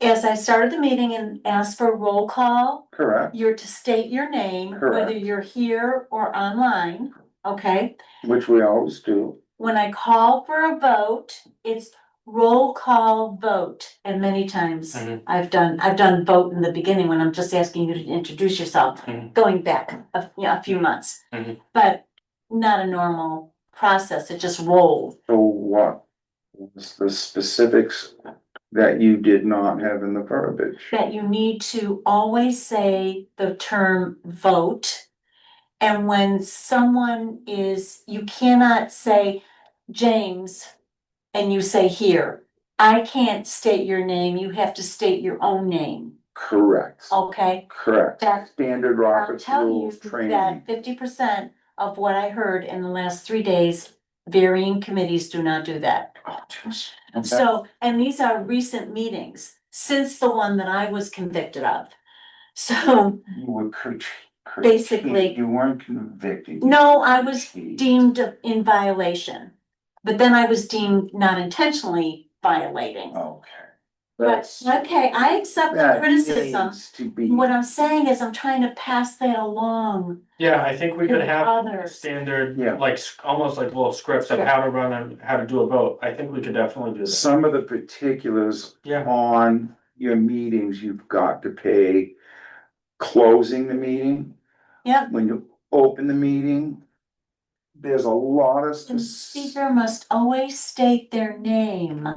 as I started the meeting and asked for roll call, Correct, you're to state your name, whether Correct. you're here or online, okay? which we always do. When I call for a vote, it's roll call vote, and many times Mhm. I've done vote in the beginning when I'm just asking you to introduce yourself, Mhm. going back a few months. Mhm. But not a normal process, it just rolled. So what was the specifics that you did not have in the verbiage? That you need to always say the term vote. And when you cannot say James and you say here. I can't state your name, you have to state your own name, Correct, okay? correct. That- Standard I'll Robert's tell you rules that training. 50% of what I heard in the last 3 days, varying committees do not do that. Oh, jeez. Okay. So, and these are recent meetings, since the one that I was convicted of. So, You were Basically- you weren't convicted. no, I was Critiqued. deemed in violation. But then I was deemed not intentionally violating. Okay. But, That's- okay, I accept the that criticism. needs to be. What I'm saying is I'm trying to pass that along. Yeah, I think we could To have others. standard, Yeah. like, almost like little scripts of how to run and how to do a vote. I think we could definitely do that. Some of the particulars Yeah, on your meetings, you've got to pay closing the meeting. Yep. When you open the meeting, there's a lot of. The speaker must always state their name.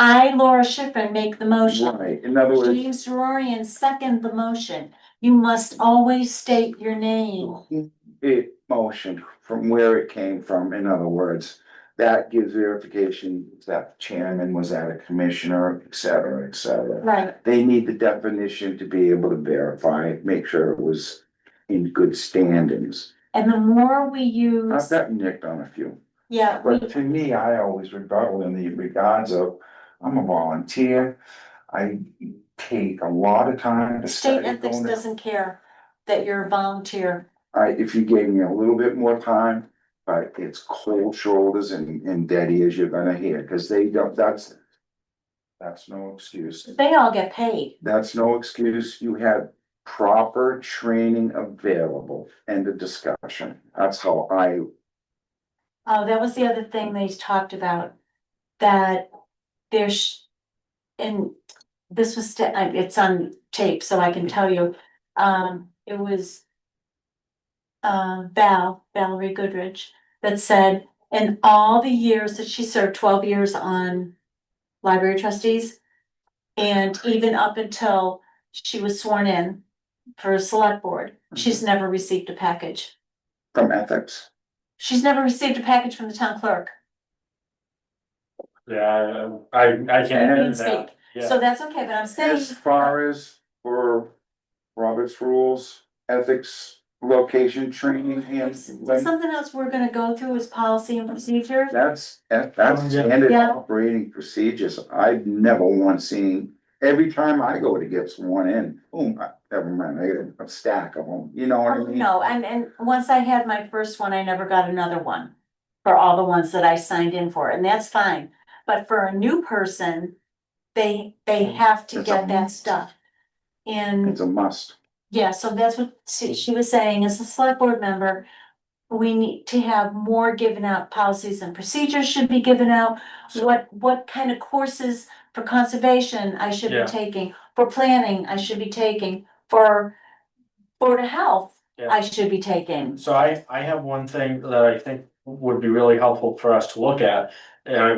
I, Laura Schifrin, make the motion. Right, in other words, James Dororian second the motion. You must always state your name. it motioned from where it came from, in other words. That gives verification that the chairman was at a commissioner, et cetera, et cetera. Right. They need the definition to be able to verify, make sure it was in good standings. And the more we I've use, gotten nicked on a few, yeah, but to me, I always rebuttal in the regards of, I'm a volunteer. I take a lot of time to state study. ethics going to- doesn't care that you're a volunteer. if you gave me a little bit more time, but it's cold shoulders and dead ears you're gonna hear, cause they don't, that's no excuse. They all get paid. That's no excuse. You had proper training available. End of discussion. That's how I, Oh, that was the other thing they talked about, that there's, and this was, it's on tape, so I can tell you, it was Valerie Goodrich, that said, in all the years that she served, 12 years on library trustees, and even up until she was sworn in for a select board, she's never received a package. from ethics. She's never received a package from the town clerk. Yeah, I can't Can do speak. that, yeah. So that's okay, but I'm saying. As far as for Robert's rules, ethics, location training, and Something else we're gonna go through is policy and procedure. that's Yeah. standard Yeah. operating procedures. I've never once seen, every time I go to get sworn in, boom, never mind, I got a stack of them, you know what I Oh, mean? no, and once I had my first one, I never got another one for all the ones that I signed in for, and that's fine. But for a new person, they have to It's a get that must. stuff. And It's a must. yeah, so that's what she was saying, as a select board member, we need to have more given out, policies and procedures should be given out. What kind of courses for conservation I should Yeah. be taking, for planning I should be taking, for Board of Health Yeah. I should be taking. So I have one thing that I think would be really helpful for us to look at.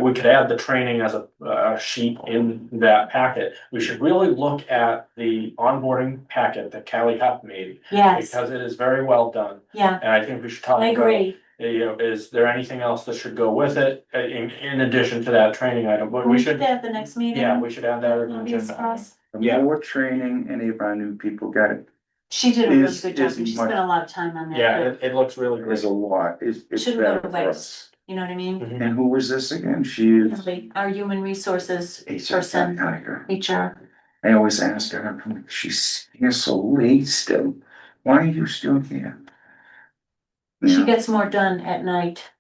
We could add the training as a sheet in that packet. We should really look at the onboarding packet that Callie Huff made. Yes, Because it is very well done, yeah, and I think we should talk I about, agree. is there anything else that should go with it, in addition to that training item, but we Put should. that at the next meeting. Yeah, we should add that. as an Obvious agenda. cross. The Yeah. more training any of our new people get, She did a really Is- good job, is and she much- spent a lot of time on that. Yeah, too. it looks really great. is a lot, it's Shouldn't go better to for waste. us. You know what I mean? Mhm. And who was this again? She is. Our human resources HR person, Tiger. HR. I always ask her, I'm like, she's here so late still. Why are you still here? She Yeah, gets more done at night.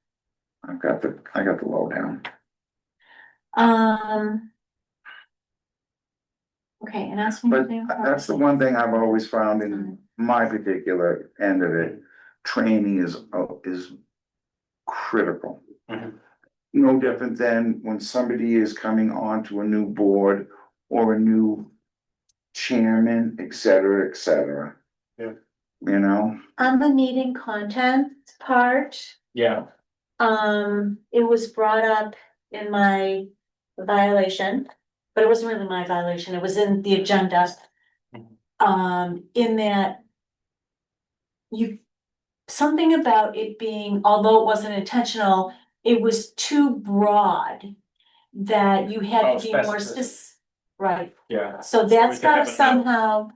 I got the lowdown. Okay, and ask me. But that's the one thing I've always found in my particular end of it. Training is critical. Mhm. No different than when somebody is coming onto a new board or a new chairman, et cetera, et cetera. Yeah. You know, On the meeting content part, Yeah, it was brought up in my violation, but it wasn't really my violation, it was in the agenda. In that something about it being, although it wasn't intentional, it was too broad. That you had to be more specificity. specific, right, yeah. so that's could have gotta a note. somehow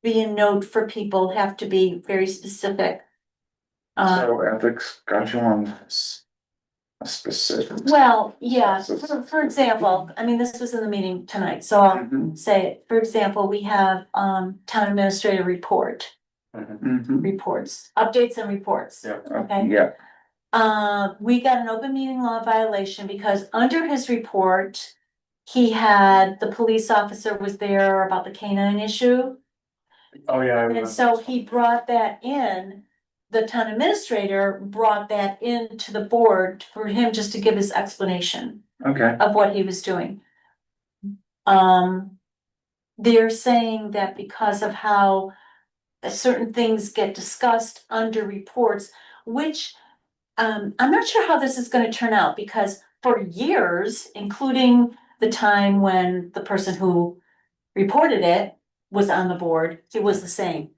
be a note for people, have to be very specific. so ethics got you on this. A specific. Well, yeah, for example, I mean, this was in the meeting tonight, so I'll Mhm, say it. For example, we have, town administrator report, mhm. reports, updates and reports. Yeah. Okay. Yeah, We got an open meeting law violation because under his report, he had, the police officer was there about the canine issue. Oh, yeah. I remember. And so he brought that in, the town administrator brought that in to the board for him just to give his explanation okay, of what he was doing. They're saying that because of how certain things get discussed under reports, which I'm not sure how this is gonna turn out, because for years, including the time when the person who reported it was on the board, it was the same.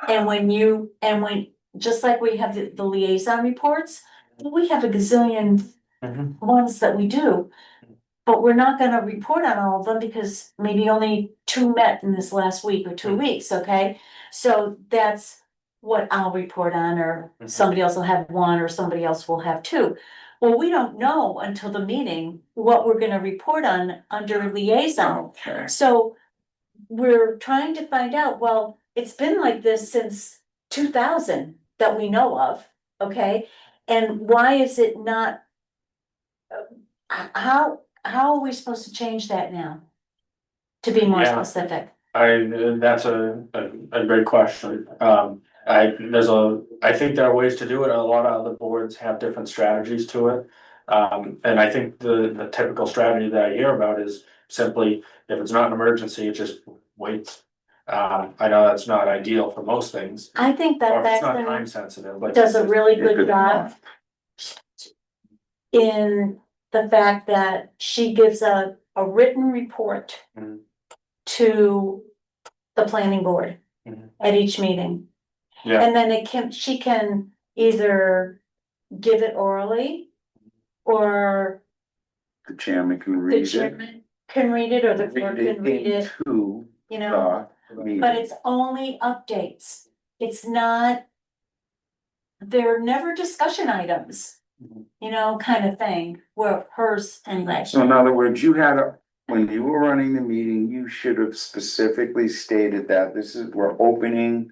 And when, just like we have the liaison reports, we have a gazillion Mhm. ones that we do. But we're not gonna report on all of them because maybe only two met in this last week or 2 weeks, okay? So that's what I'll report on, or Mhm. somebody else will have one, or somebody else will have two. Well, we don't know until the meeting what we're gonna report on under liaison. Okay, So we're trying to find out, well, it's been like this since 2000 that we know of, okay? And why is it not? How are we supposed to change that now? To be more Yeah. specific, That's a great question. I think there are ways to do it. A lot of other boards have different strategies to it. And I think the typical strategy that I hear about is simply, if it's not an emergency, it just waits. I know that's not ideal for most things, I think or that if it's not time Bethany sensitive, like. does a really It good could job not. in the fact that she gives a written report Mhm. to the planning board Mhm. at each meeting. Yeah, And then she can either give it orally, or The chairman can the read it. chairman can read it, or the clerk can read it, Into you know, the meeting. but it's only updates. It's not, they're never discussion items, Mhm. you know, kind of thing, where hers anyway. So in other words, when you were running the meeting, you should have specifically stated that we're opening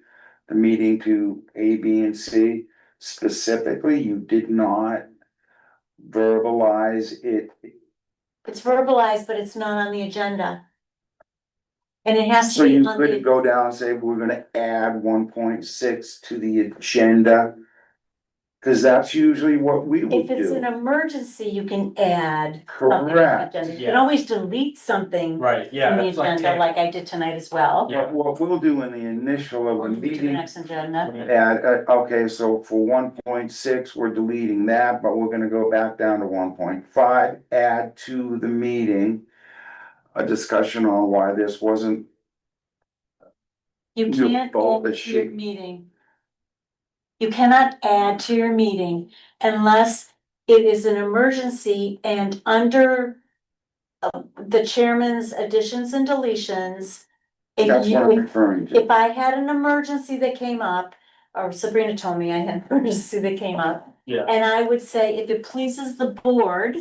the meeting to A, B, and C. Specifically, you did not verbalize it. It's verbalized, but it's not on the agenda. And it has So to be you on couldn't the, go down and say, we're gonna add 1.6 to the agenda. Cause that's usually what we would if it's an do. emergency, you can add something to the Correct. agenda. You can Yeah. always delete something right, from yeah. the it's like agenda, like I did tonight as well. Yeah. What we'll do in the initial of Or the move to the meeting. next agenda. Add, okay, so for 1.6, we're deleting that, but we're gonna go back down to 1.5. Add to the meeting. A discussion on why this wasn't. You You can't both add the to your sheet. meeting. You cannot add to your meeting unless it is an emergency and under the chairman's additions and deletions. If That's what I'm you, referring to. if I had an emergency that came up, or Sabrina told me I had an emergency that came up, Yeah, and I would say, if it pleases the board,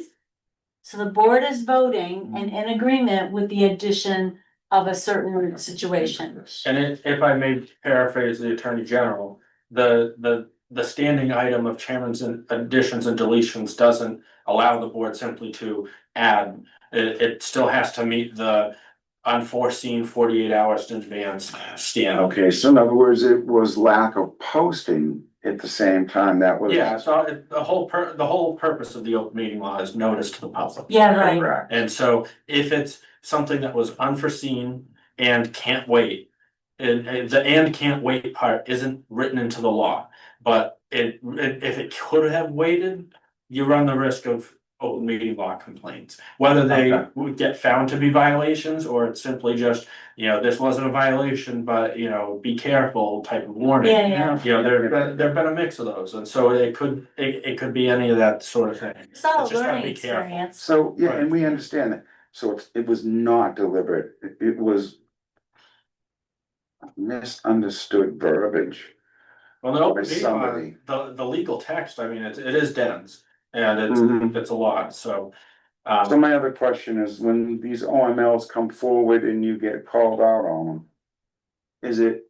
so the board is voting and in agreement with the addition of a certain situation. and if I may paraphrase the Attorney General, the standing item of chairman's additions and deletions doesn't allow the board simply to add. It still has to meet the unforeseen 48 hours in advance standard. Okay, so in other words, it was lack of posting at the same time that was. Yeah, so the whole purpose of the open meeting law is notice to the public. Yeah, right. Correct. And so if it's something that was unforeseen and can't wait, and the and can't wait part isn't written into the law, but if it could have waited, you run the risk of open meeting law complaints. Whether they Okay. would get found to be violations, or it's simply just, this wasn't a violation, but be careful type of warning. Yeah, yeah. There've been a mix of those, and so it could be any of that sort of thing. It's all a It's just gotta learning be careful. experience. So, yeah, Right. and we understand that. So it was not deliberate. It was misunderstood verbiage. Well, the open By meeting law, somebody. the legal text, I mean, it is dense, and Mhm. it's a lot, so. So my other question is, when these OMLs come forward and you get called out on them, is it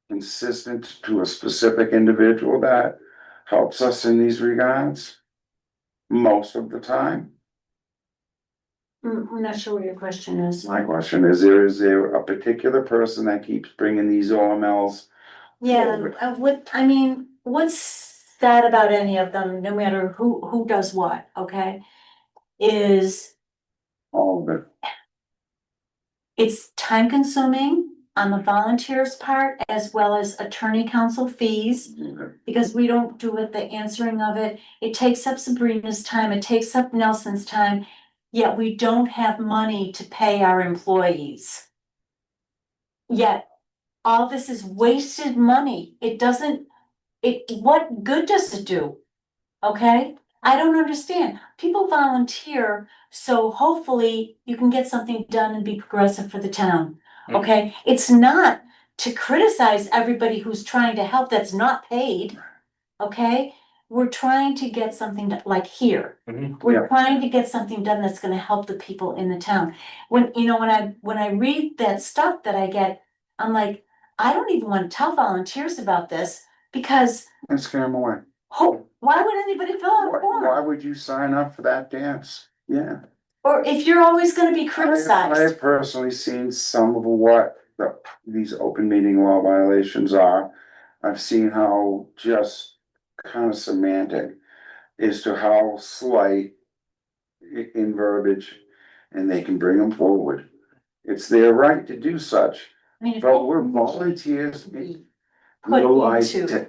consistent to a specific individual that helps us in these regards? Most of the time? I'm not sure what your question is. My question is there a particular person that keeps bringing these OMLs? Yeah, what's sad about any of them, no matter who does what, okay? Is All of it. it's time consuming, on the volunteers part as well as attorney council fees. Because we don't do it, the answering of it, it takes up Sabrina's time, it takes up Nelson's time. Yet we don't have money to pay our employees. Yet, all this is wasted money, it doesn't, what good does it do? Okay, I don't understand, people volunteer, so hopefully you can get something done and be progressive for the town. Okay, it's not to criticize everybody who's trying to help that's not paid. Okay, we're trying to get something like here. Mhm. We're Yeah. trying to get something done that's gonna help the people in the town. When, you know, when I read that stuff that I get, I'm like, I don't even wanna tell volunteers about this, because, And scare them away. why would anybody fill out a Why form? would you sign up for that dance? Yeah. Or if you're always gonna be I've criticized, personally seen some of what these open meeting law violations are. I've seen how just kind of semantic as to how slight in verbiage, and they can bring them forward. It's their right to do such, I mean, if but we're volunteers. Put Utilize into-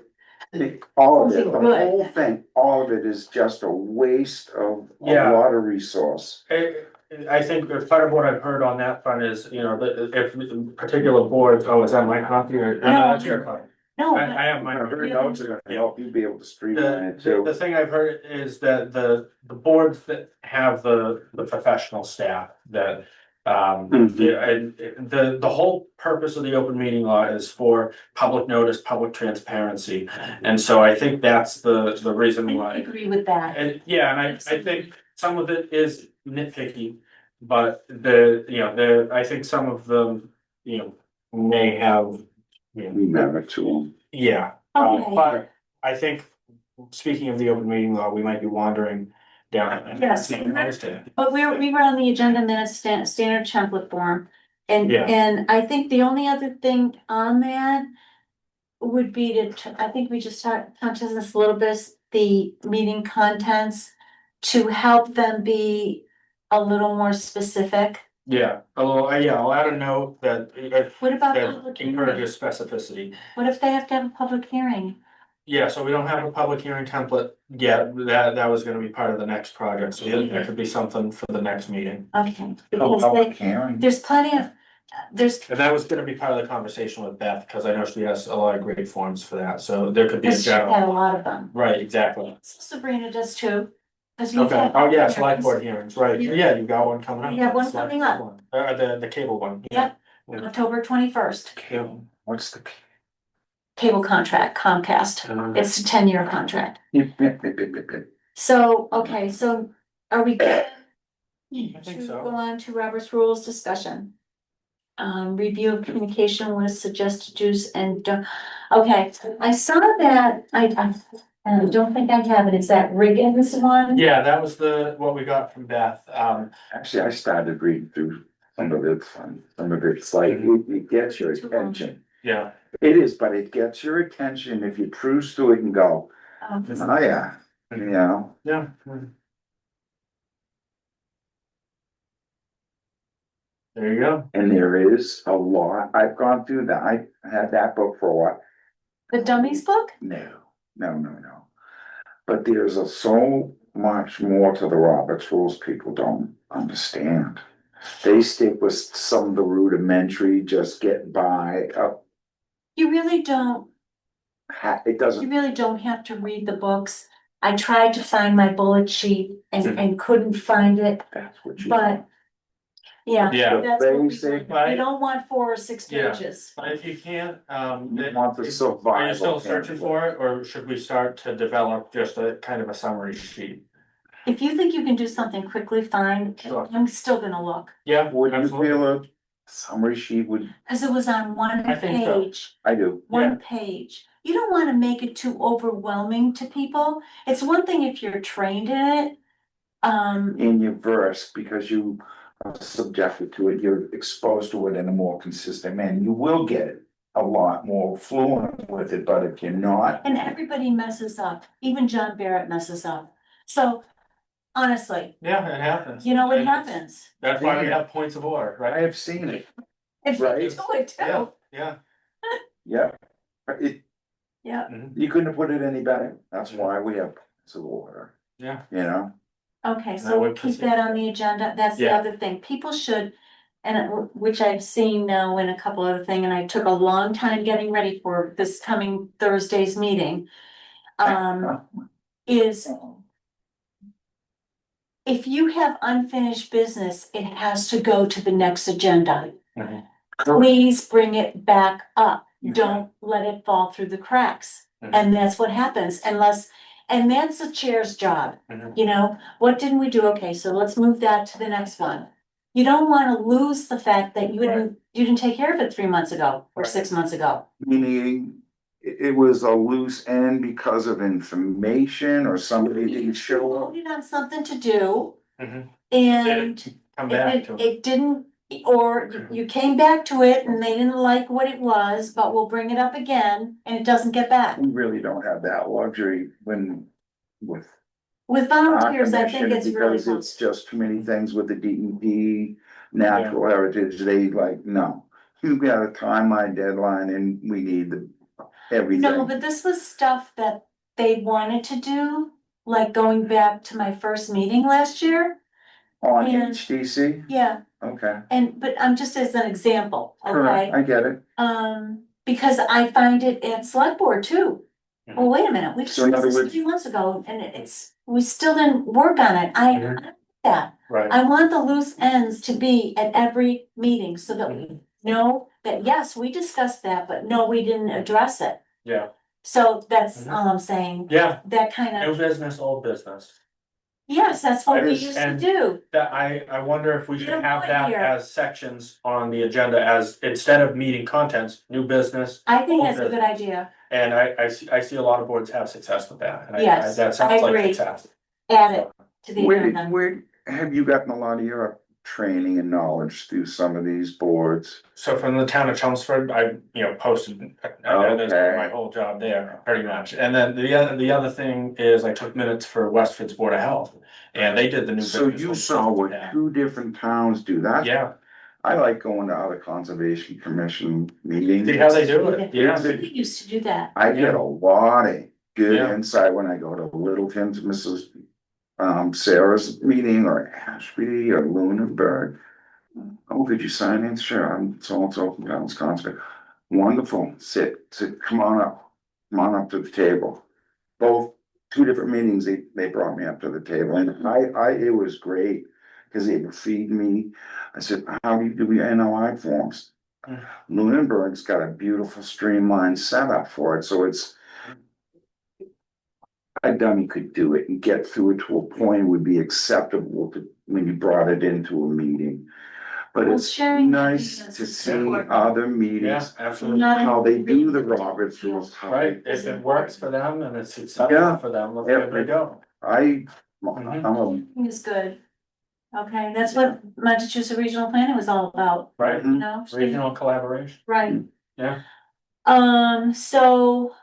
all of it, the Something good. whole thing, all of it is just a waste of a Yeah. lot of resource. I think that part of what I've heard on that front is, you know, that if particular boards, oh, is that my copy or? No. That's your copy. no, I have my. Her notes are gonna help you be able to streamline it The too. thing I've heard is that the boards that have the professional staff that. Mhm. The whole purpose of the open meeting law is for public notice, public transparency. And so I think that's the reason I why. agree with that. And yeah, and I think some of it is nitpicky, but I think some of them, you know, may have. Remember to them. Yeah, Okay. but I think, speaking of the open meeting law, we might be wandering down. Yes. Understand. But we were on the agenda minutes standard template form. Yeah. And I think the only other thing on that would be I think we just touched on this a little bit, the meeting contents, to help them be a little more specific. Yeah, I'll add a note that What about that public hearing? encourages specificity. What if they have to have a public hearing? Yeah, so we don't have a public hearing template yet, that was gonna be part of the next project, so that could be something for the next meeting. Okay, Oh, because public hearing. there's plenty of, there's, And that was gonna be part of the conversation with Beth, because I know she has a lot of great forms for that, so there could be a because she had a general. lot of them. Right, exactly. Sabrina does too. 'Cause we've Okay, had oh yeah, public select hearings. board hearings, right, yeah, you got one coming up. We have one Select coming up. board one. The cable one. Yep. Yeah. October 21st, Yeah. What's the? cable contract, Comcast, it's a 10-year contract. I So, okay, so are we good I think to so. go on to Robert's Rules discussion? Review of communication with suggested use and, okay, I saw that, I don't think I have it, is that Riggins one? Yeah, that was what we got from Beth, Actually, I started reading through some of it, some of it's like, it gets your attention. yeah. It is, but it gets your attention if you cruise through it and go, Oh, oh yeah, you know. Yeah. There you go. And there is a lot, I've gone through that, I had that book for a while. The dummies book? No. But there's so much more to the Roberts Rules people don't understand. They stick with some of the rudimentary, just get by, You really don't, it you doesn't, really don't have to read the books. I tried to find my bullet sheet and couldn't find it, that's what you. but yeah. Yeah. That's what we Basic. want. You don't want 4 or 6 Yeah. pages. But if you can't, You want the are you survival still searching handbook. for it, or should we start to develop just a kind of a summary sheet? If you think you can do something quickly, fine, Sure. I'm still gonna look, Yeah, Would you absolutely. feel a summary sheet would, cause it was on one I think so. page, I do, Yeah. one page. You don't wanna make it too overwhelming to people. It's one thing if you're trained in it. in your verse, because you are subjected to it, you're exposed to it in a more consistent manner, you will get a lot more fluent with it, but if you're not. And everybody messes up, even John Barrett messes up. So honestly, Yeah, it happens. you know, it happens. That's why we have points of order, I right? have seen it, If you Right. do it Yeah, too. yeah. Yeah. It, Yeah, you couldn't have put it any better. That's why we have points of order, Yeah. you know? okay, that so we'll would keep proceed. that on the agenda, that's the Yeah. other thing, people should. Which I've seen now in a couple other thing, and I took a long time getting ready for this coming Thursday's meeting. Is if you have unfinished business, it has to go to the next agenda. Mhm. Please bring it back up, Mhm. don't let it fall through the cracks. Mhm. And that's what happens and that's the chair's job, Mhm. you know, what didn't we do? Okay, so let's move that to the next one. You don't wanna lose the fact that you didn't take care of it 3 months ago or Right. 6 months ago. Meaning, it was a loose end because of information or somebody didn't show up. Voted on something to do Mhm. and Come back to it. it didn't, or you came back to it and they didn't like what it was, but we'll bring it up again and it doesn't get back. We really don't have that luxury with With our volunteers, I think commission, it's really because it's just too many things with the DEP, natural heritage, they like, no. You got a timeline deadline and we need everything. No, but this was stuff that they wanted to do, like going back to my first meeting last year. On and- HDC, Yeah, okay, but I'm just as an example, sure, okay? I get it. Because I find it at select board too. Well, wait a minute, we So in discussed other this words- 3 months ago and we still didn't work on it. I like that. Right. I want the loose ends to be at every meeting so that Mm-hmm. we know that, yes, we discussed that, but no, we didn't address it. Yeah, So that's Mhm. all I'm saying, yeah, that kind new of, business, old business. yes, that's what It we is, used to and- do. That I wonder if we You should don't have do it that here. as sections on the agenda as, instead of meeting contents, new business. I think old that's a good business. idea. And I see a lot of boards have success with that, and Yes, that I sounds like agree. success. Add it to the Where, agenda. where have you gotten a lot of your training and knowledge through some of these boards? So from the town of Chelmsford, I, posted, I did Okay. my whole job there, pretty much. And then the other thing is I took minutes for Westford's Board of Health, and they did the new. So business you old saw business what tab. 2 different towns do that? Yeah, I like going to other conservation commission meetings. see how they do it, yeah. We used to do that. I get a lot of good Yeah. insight when I go to Littleton's, Mrs. Sarah's meeting, or Ashby or Lunenburg. Oh, could you sign in? Sure, I'm so and so from down Wisconsin. Wonderful, sit, come on up to the table. Both 2 different meetings, they brought me up to the table, and it was great. Cause they would feed me. I said, how do you do your NOI forms? Mm. Lunenburg's got a beautiful streamlined setup for it, so it's. A dummy could do it and get through it to a point would be acceptable to, when you brought it into a meeting. But Well, it's sharing nice ideas to is see important. other Yeah, meetings, absolutely, Not how they do the everybody- Roberts rules. how right, they- if it works for them and it's Yeah. successful for them, let's give it a go. I'm Mhm. a, Is good. Okay, that's what Massachusetts Regional Planning was all about, Right, you know? regional collaboration, Right. yeah. So,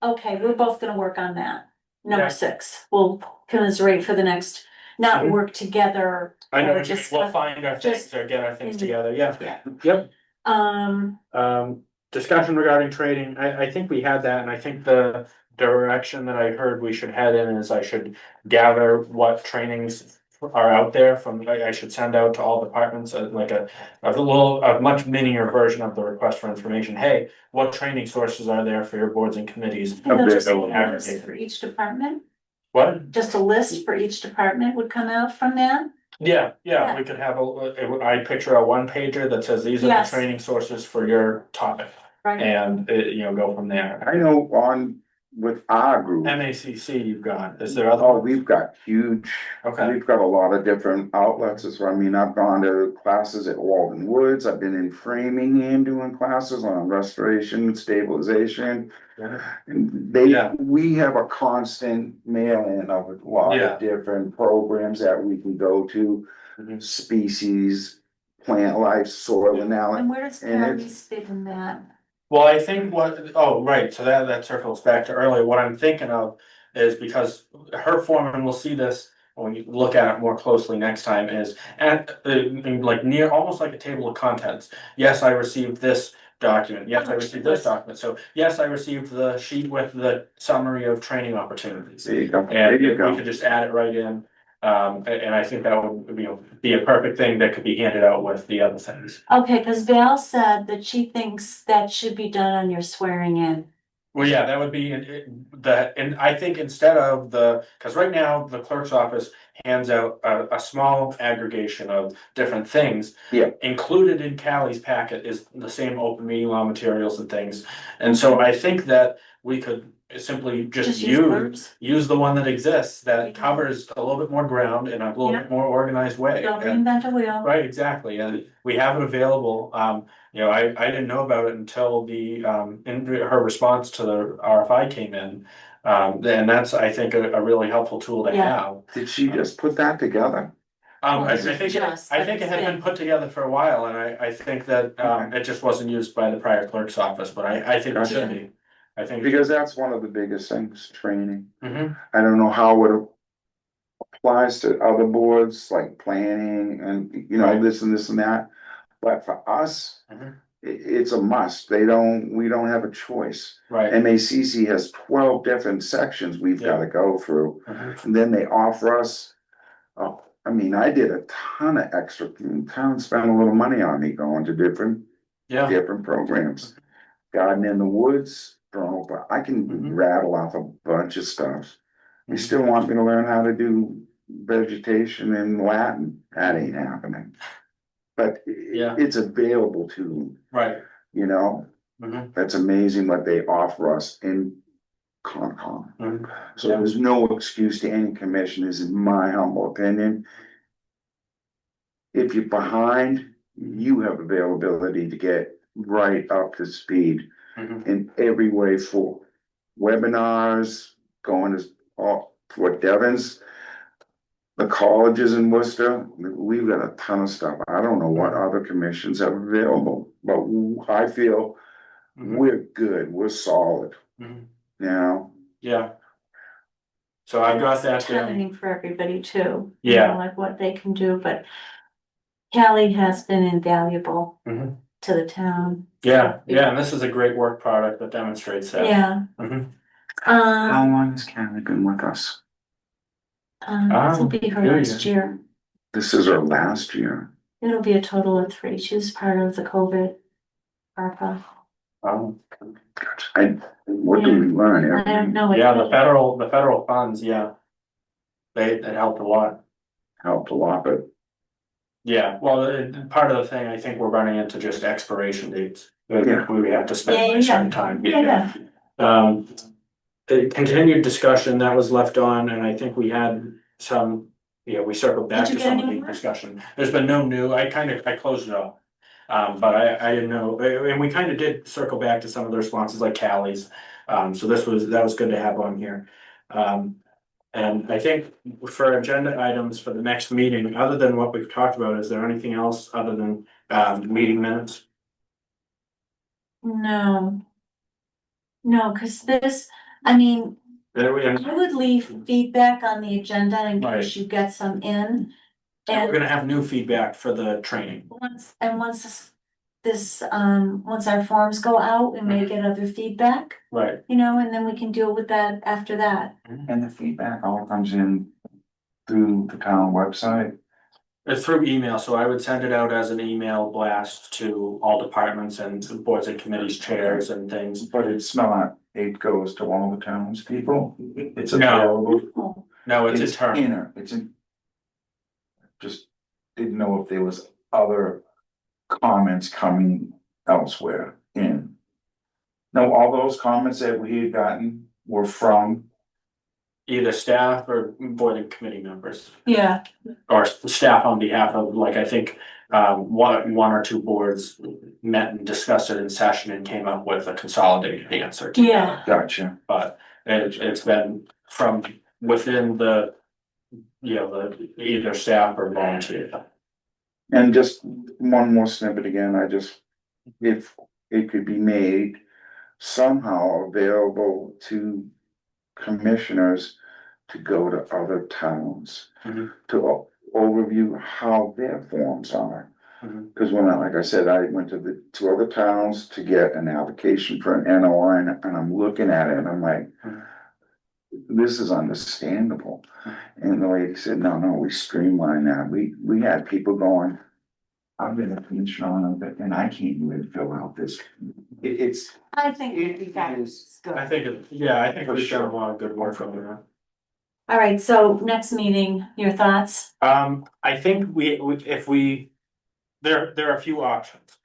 okay, we're both gonna work on that. Number Yeah. 6, we'll commiserate for the next, not Mhm. work together. I know, or just we'll find our things, just or get our things in the- together, yeah. Yeah. Yep. Um, Discussion regarding trading, I think we had that, and I think the direction that I heard we should head in is I should gather what trainings are out there from, I should send out to all departments, like a much minier version of the request for information. Hey, what training sources are there for your boards and committees? you know, bit just a of a- list for each department, What? just a list for each department would come out from that. Yeah, Yeah. we could have I picture a one pager that says these are the Yes. training sources for your topic, Right, and go from there. I know with our group, MACC you've got, is there other? oh, ones? we've got huge. Okay. We've got a lot of different outlets, so I mean, I've gone to classes at Walden Woods, I've been in Framingham doing classes on restoration, stabilization. Yeah. And Yeah. we have a constant mail-in of a lot Yeah. of different programs that we can go to. Mhm. Species, plant life, soil analysis. and where does And Carly's fit in that? Well, I think right, so that circles back to earlier, what I'm thinking of is because her foreman will see this when you look at it more closely next time is like near, almost like a table of contents. Yes, I received this document. Yes, I received this document. So yes, I received the sheet with the summary of training opportunities. There you go, And there you we go. could just add it right in. And I think that would, be a perfect thing that could be handed out with the other things. Okay, because Val said that she thinks that should be done on your swearing in. Well, yeah, that would be and I think instead of cause right now the clerk's office hands out a small aggregation of different things. Yeah. Included in Callie's packet is the same open meeting law materials and things. And so I think that we could simply just use words. use the one that exists that Mhm. covers a little bit more ground in a little Yeah. bit more organized way. Don't And- reinvent a wheel. Right, exactly, and we have it available, I didn't know about it until in her response to the RFI came in. And that's, I think, a really helpful tool to Yeah. have. Did she just put that together? I Is it think, just I think it had like been put together for a while, and I think that, it just wasn't used by the prior clerk's office, but I think it should be. I think. Because that's one of the biggest things, training. Mhm. I don't know how it applies to other boards like planning and, you know, Right. this and this and that. But for us, Mhm. it's a must. We don't have a choice. Right. MACC has 12 different sections we've Yeah. gotta go through. Mhm. And then they offer us, I mean, I did a ton of extra, town spent a little money on me going to different Yeah, programs. Garden in the Woods, but I can Mhm. rattle off a bunch of stuff. You Mhm. still want me to learn how to do vegetation in Latin? That ain't happening. But Yeah. it's available to, right. you know, Mhm. that's amazing what they offer us in Concom. Mhm. So Yeah. there's no excuse to any commissioners, in my humble opinion. If you're behind, you have availability to get right up to speed Mhm. in every way for webinars, going to Fort Devens. The colleges in Worcester, we've got a ton of stuff. I don't know what other commissions have available, but I feel Mhm. we're good, we're solid Mhm. now. Yeah. So I've got that down. Timing for everybody too. You Yeah. know, like what they can do, but Callie has been invaluable Mhm. to the town. Yeah, and this is a great work product that demonstrates that. Yeah, Mhm. How long has Candy been with us? this will be her Good. last year. This is our last year. It'll be a total of 3. She was part of the COVID ARPA. Um, What do we learn? I don't know. yeah, the federal funds, yeah. It helped a lot. Helped a lot, but Yeah, well, part of the thing, I think we're running into just expiration dates. Yeah. We have to spend Yeah, a certain time. Yeah. The continued discussion that was left on, and I think we had some, we circled back Did you to get some of any the more? discussion. There's been no new, I closed it off. But I didn't know, and we kind of did circle back to some of the responses like Callie's. So that was good to have on here. And I think for agenda items for the next meeting, other than what we've talked about, is there anything else other than meeting minutes? No. No, because this, I mean, There we- I would leave feedback on the agenda in Right. case you get some in. And we're And gonna have new feedback for the training. once our forms go out, we may get other feedback, Right. you know, and then we can deal with that after that. And the feedback all comes in through the town website. It's through email, so I would send it out as an email blast to all departments and boards and committees, chairs and things. But it's not, it goes to all the townspeople. It's No. available. No, it's It's internal. inner, it's in. Just didn't know if there was other comments coming elsewhere in. No, all those comments that we had gotten were from, Either staff or board and committee members, Yeah. or staff on behalf of, like, I think. One or two boards met and discussed it in session and came up with a consolidated answer. Yeah. gotcha. But it's been from within the. The either staff or volunteer. And just one more snippet again, if it could be made somehow available to commissioners to go to other towns. Mhm. To overview how their forms are. Mhm. Cause when like I said, I went to two other towns to get an application for an NOI and I'm looking at it and I'm like. Mhm. This is understandable. And the lady said, no, we streamline that. We had people going. I've been a commissioner on it and I can't even fill out this. It's. I think It that is- is good. I think, I think For we've done sure. a lot of good work over there. All right, so next meeting, your thoughts? I think if we, there are a few options.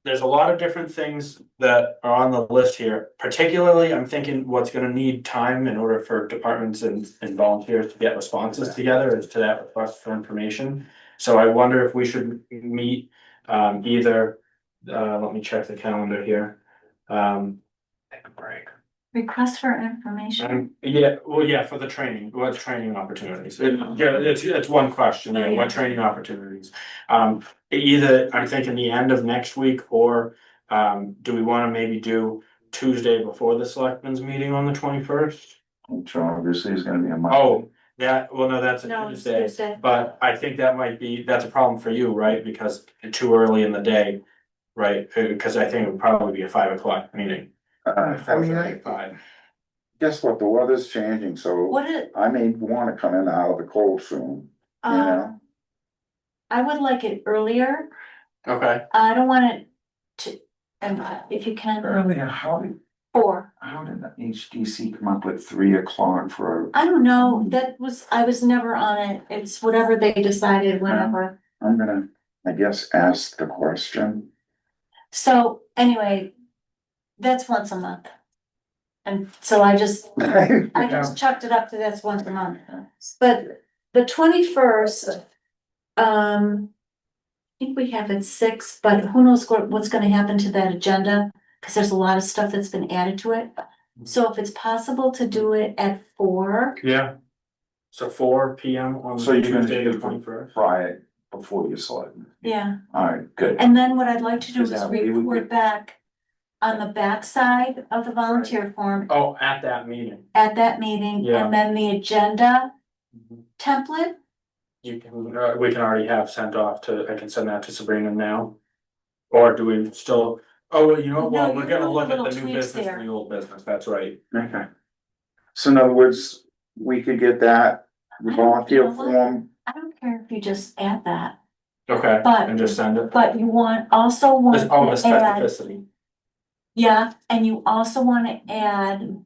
There's a lot of different things that are on the list here, particularly I'm thinking what's gonna need time in order for departments and volunteers to get responses together is to that request for information. So I wonder if we should meet, either, let me check the calendar here. Take a break. Request for information? Yeah, well, yeah, for the training, what training opportunities? It's one question, yeah, what training opportunities? Either, I'm thinking the end of next week, or, do we wanna maybe do Tuesday before the selectmen's meeting on the 21st? Which obviously is gonna be a month. Oh, well, no, that's No, a it's Tuesday, Tuesday. but I think that's a problem for you, right? Because too early in the day, right? Cause I think it would probably be a 5 o'clock meeting. I mean, 5. guess what? The weather's changing, so What it, I may wanna come in out of the cold soon. um. I would like it earlier. Okay. I don't want it to, and if you can, Earlier, how did the HDC come up with 3 o'clock for? I don't know, I was never on it. It's whatever they decided whenever. I'm gonna, I guess, ask the question. So anyway, that's once a month. And so I just chucked it up to that's once a month. But the 21st, I think we have it 6, but who knows what's gonna happen to that agenda? Cause there's a lot of stuff that's been added to it. So if it's possible to do it at 4, Yeah. So 4 p.m. on So you're gonna Tuesday, the do 21st. Friday before you select. yeah. Alright, good. And then what I'd like to do Is is that way we report could- back on the backside of the volunteer form Oh, at that meeting. at that meeting, Yeah. and then the agenda template. You can, we can already have sent off to, I can send that to Sabrina now. Or do we still, oh, you know, well, No, we're you gonna do look at little the new tweaks business there. and the old business, that's right. Okay. So in other words, we could get that volunteer You know what? form. I don't care if you just add that, Okay, But- and just send it. but you also want This, oh, the to add, specificity. yeah, and you also wanna add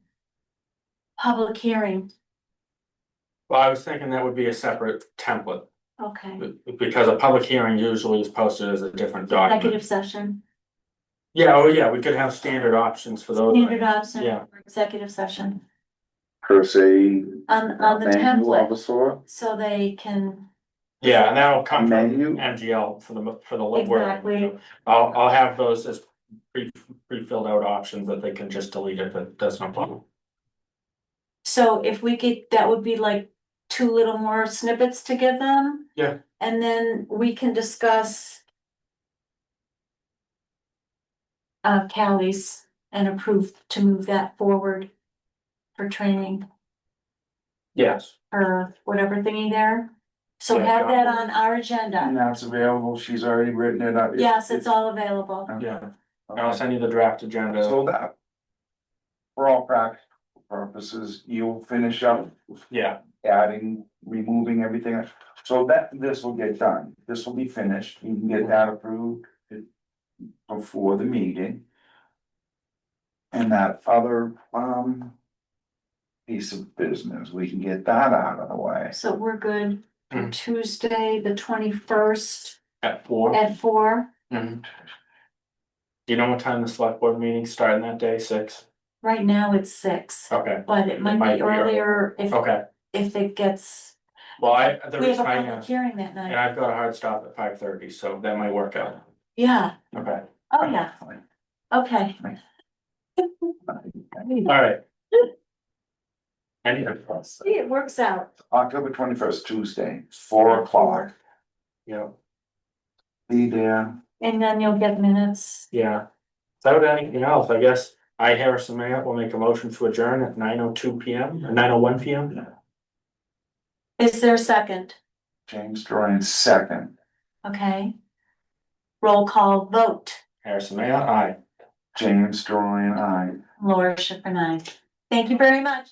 public hearing. Well, I was thinking that would be a separate template, Okay, because a public hearing usually is posted as a different document. executive session, Yeah, oh yeah, we could have standard options for those. standard option Yeah. for executive session Per se. on the Manual of a template, sort. so they can, Yeah, and that'll come from Menu. MGL for the work. Exactly. I'll have those as pre-filled out options that they can just delete if it does no problem. so if we get, that would be like 2 little more snippets to give them. Yeah. And then we can discuss Callie's and approve to move that forward for training Yes. or whatever thingy there. So Yeah, have that on our And agenda. that's available. She's already written it up. Yes, it's all available. Yeah, and I'll send you the draft agenda. So that. For all practical purposes, you'll finish up Yeah, adding, removing everything. So that, this will get done. This will be finished. You can get that approved before the meeting. And that other, piece of business, we can get that out of the way. So we're good for Mhm. Tuesday, the 21st at 4. at 4. Mhm. Do you know what time the select board meeting's starting that day, 6? Right now it's 6, Okay, but it might might be be early. earlier okay, if it gets, well, the we have a reason I public asked, hearing that and night. I've got a hard stop at 5:30, so that might work out, Yeah, okay, oh yeah, okay. alright. Any, See, it works out. October 21st, Tuesday, 4 o'clock. yeah, Be there. And then you'll get minutes. yeah. Without anything else, I guess I, Harrison Mayor, will make a motion to adjourn at 9:02 p.m. or 9:01 p.m. Is there a second? James Dorian, second. Okay. Roll call vote. Harrison Mayor, aye. James Dorian, aye. Laura Schiffern, aye. Thank you very much.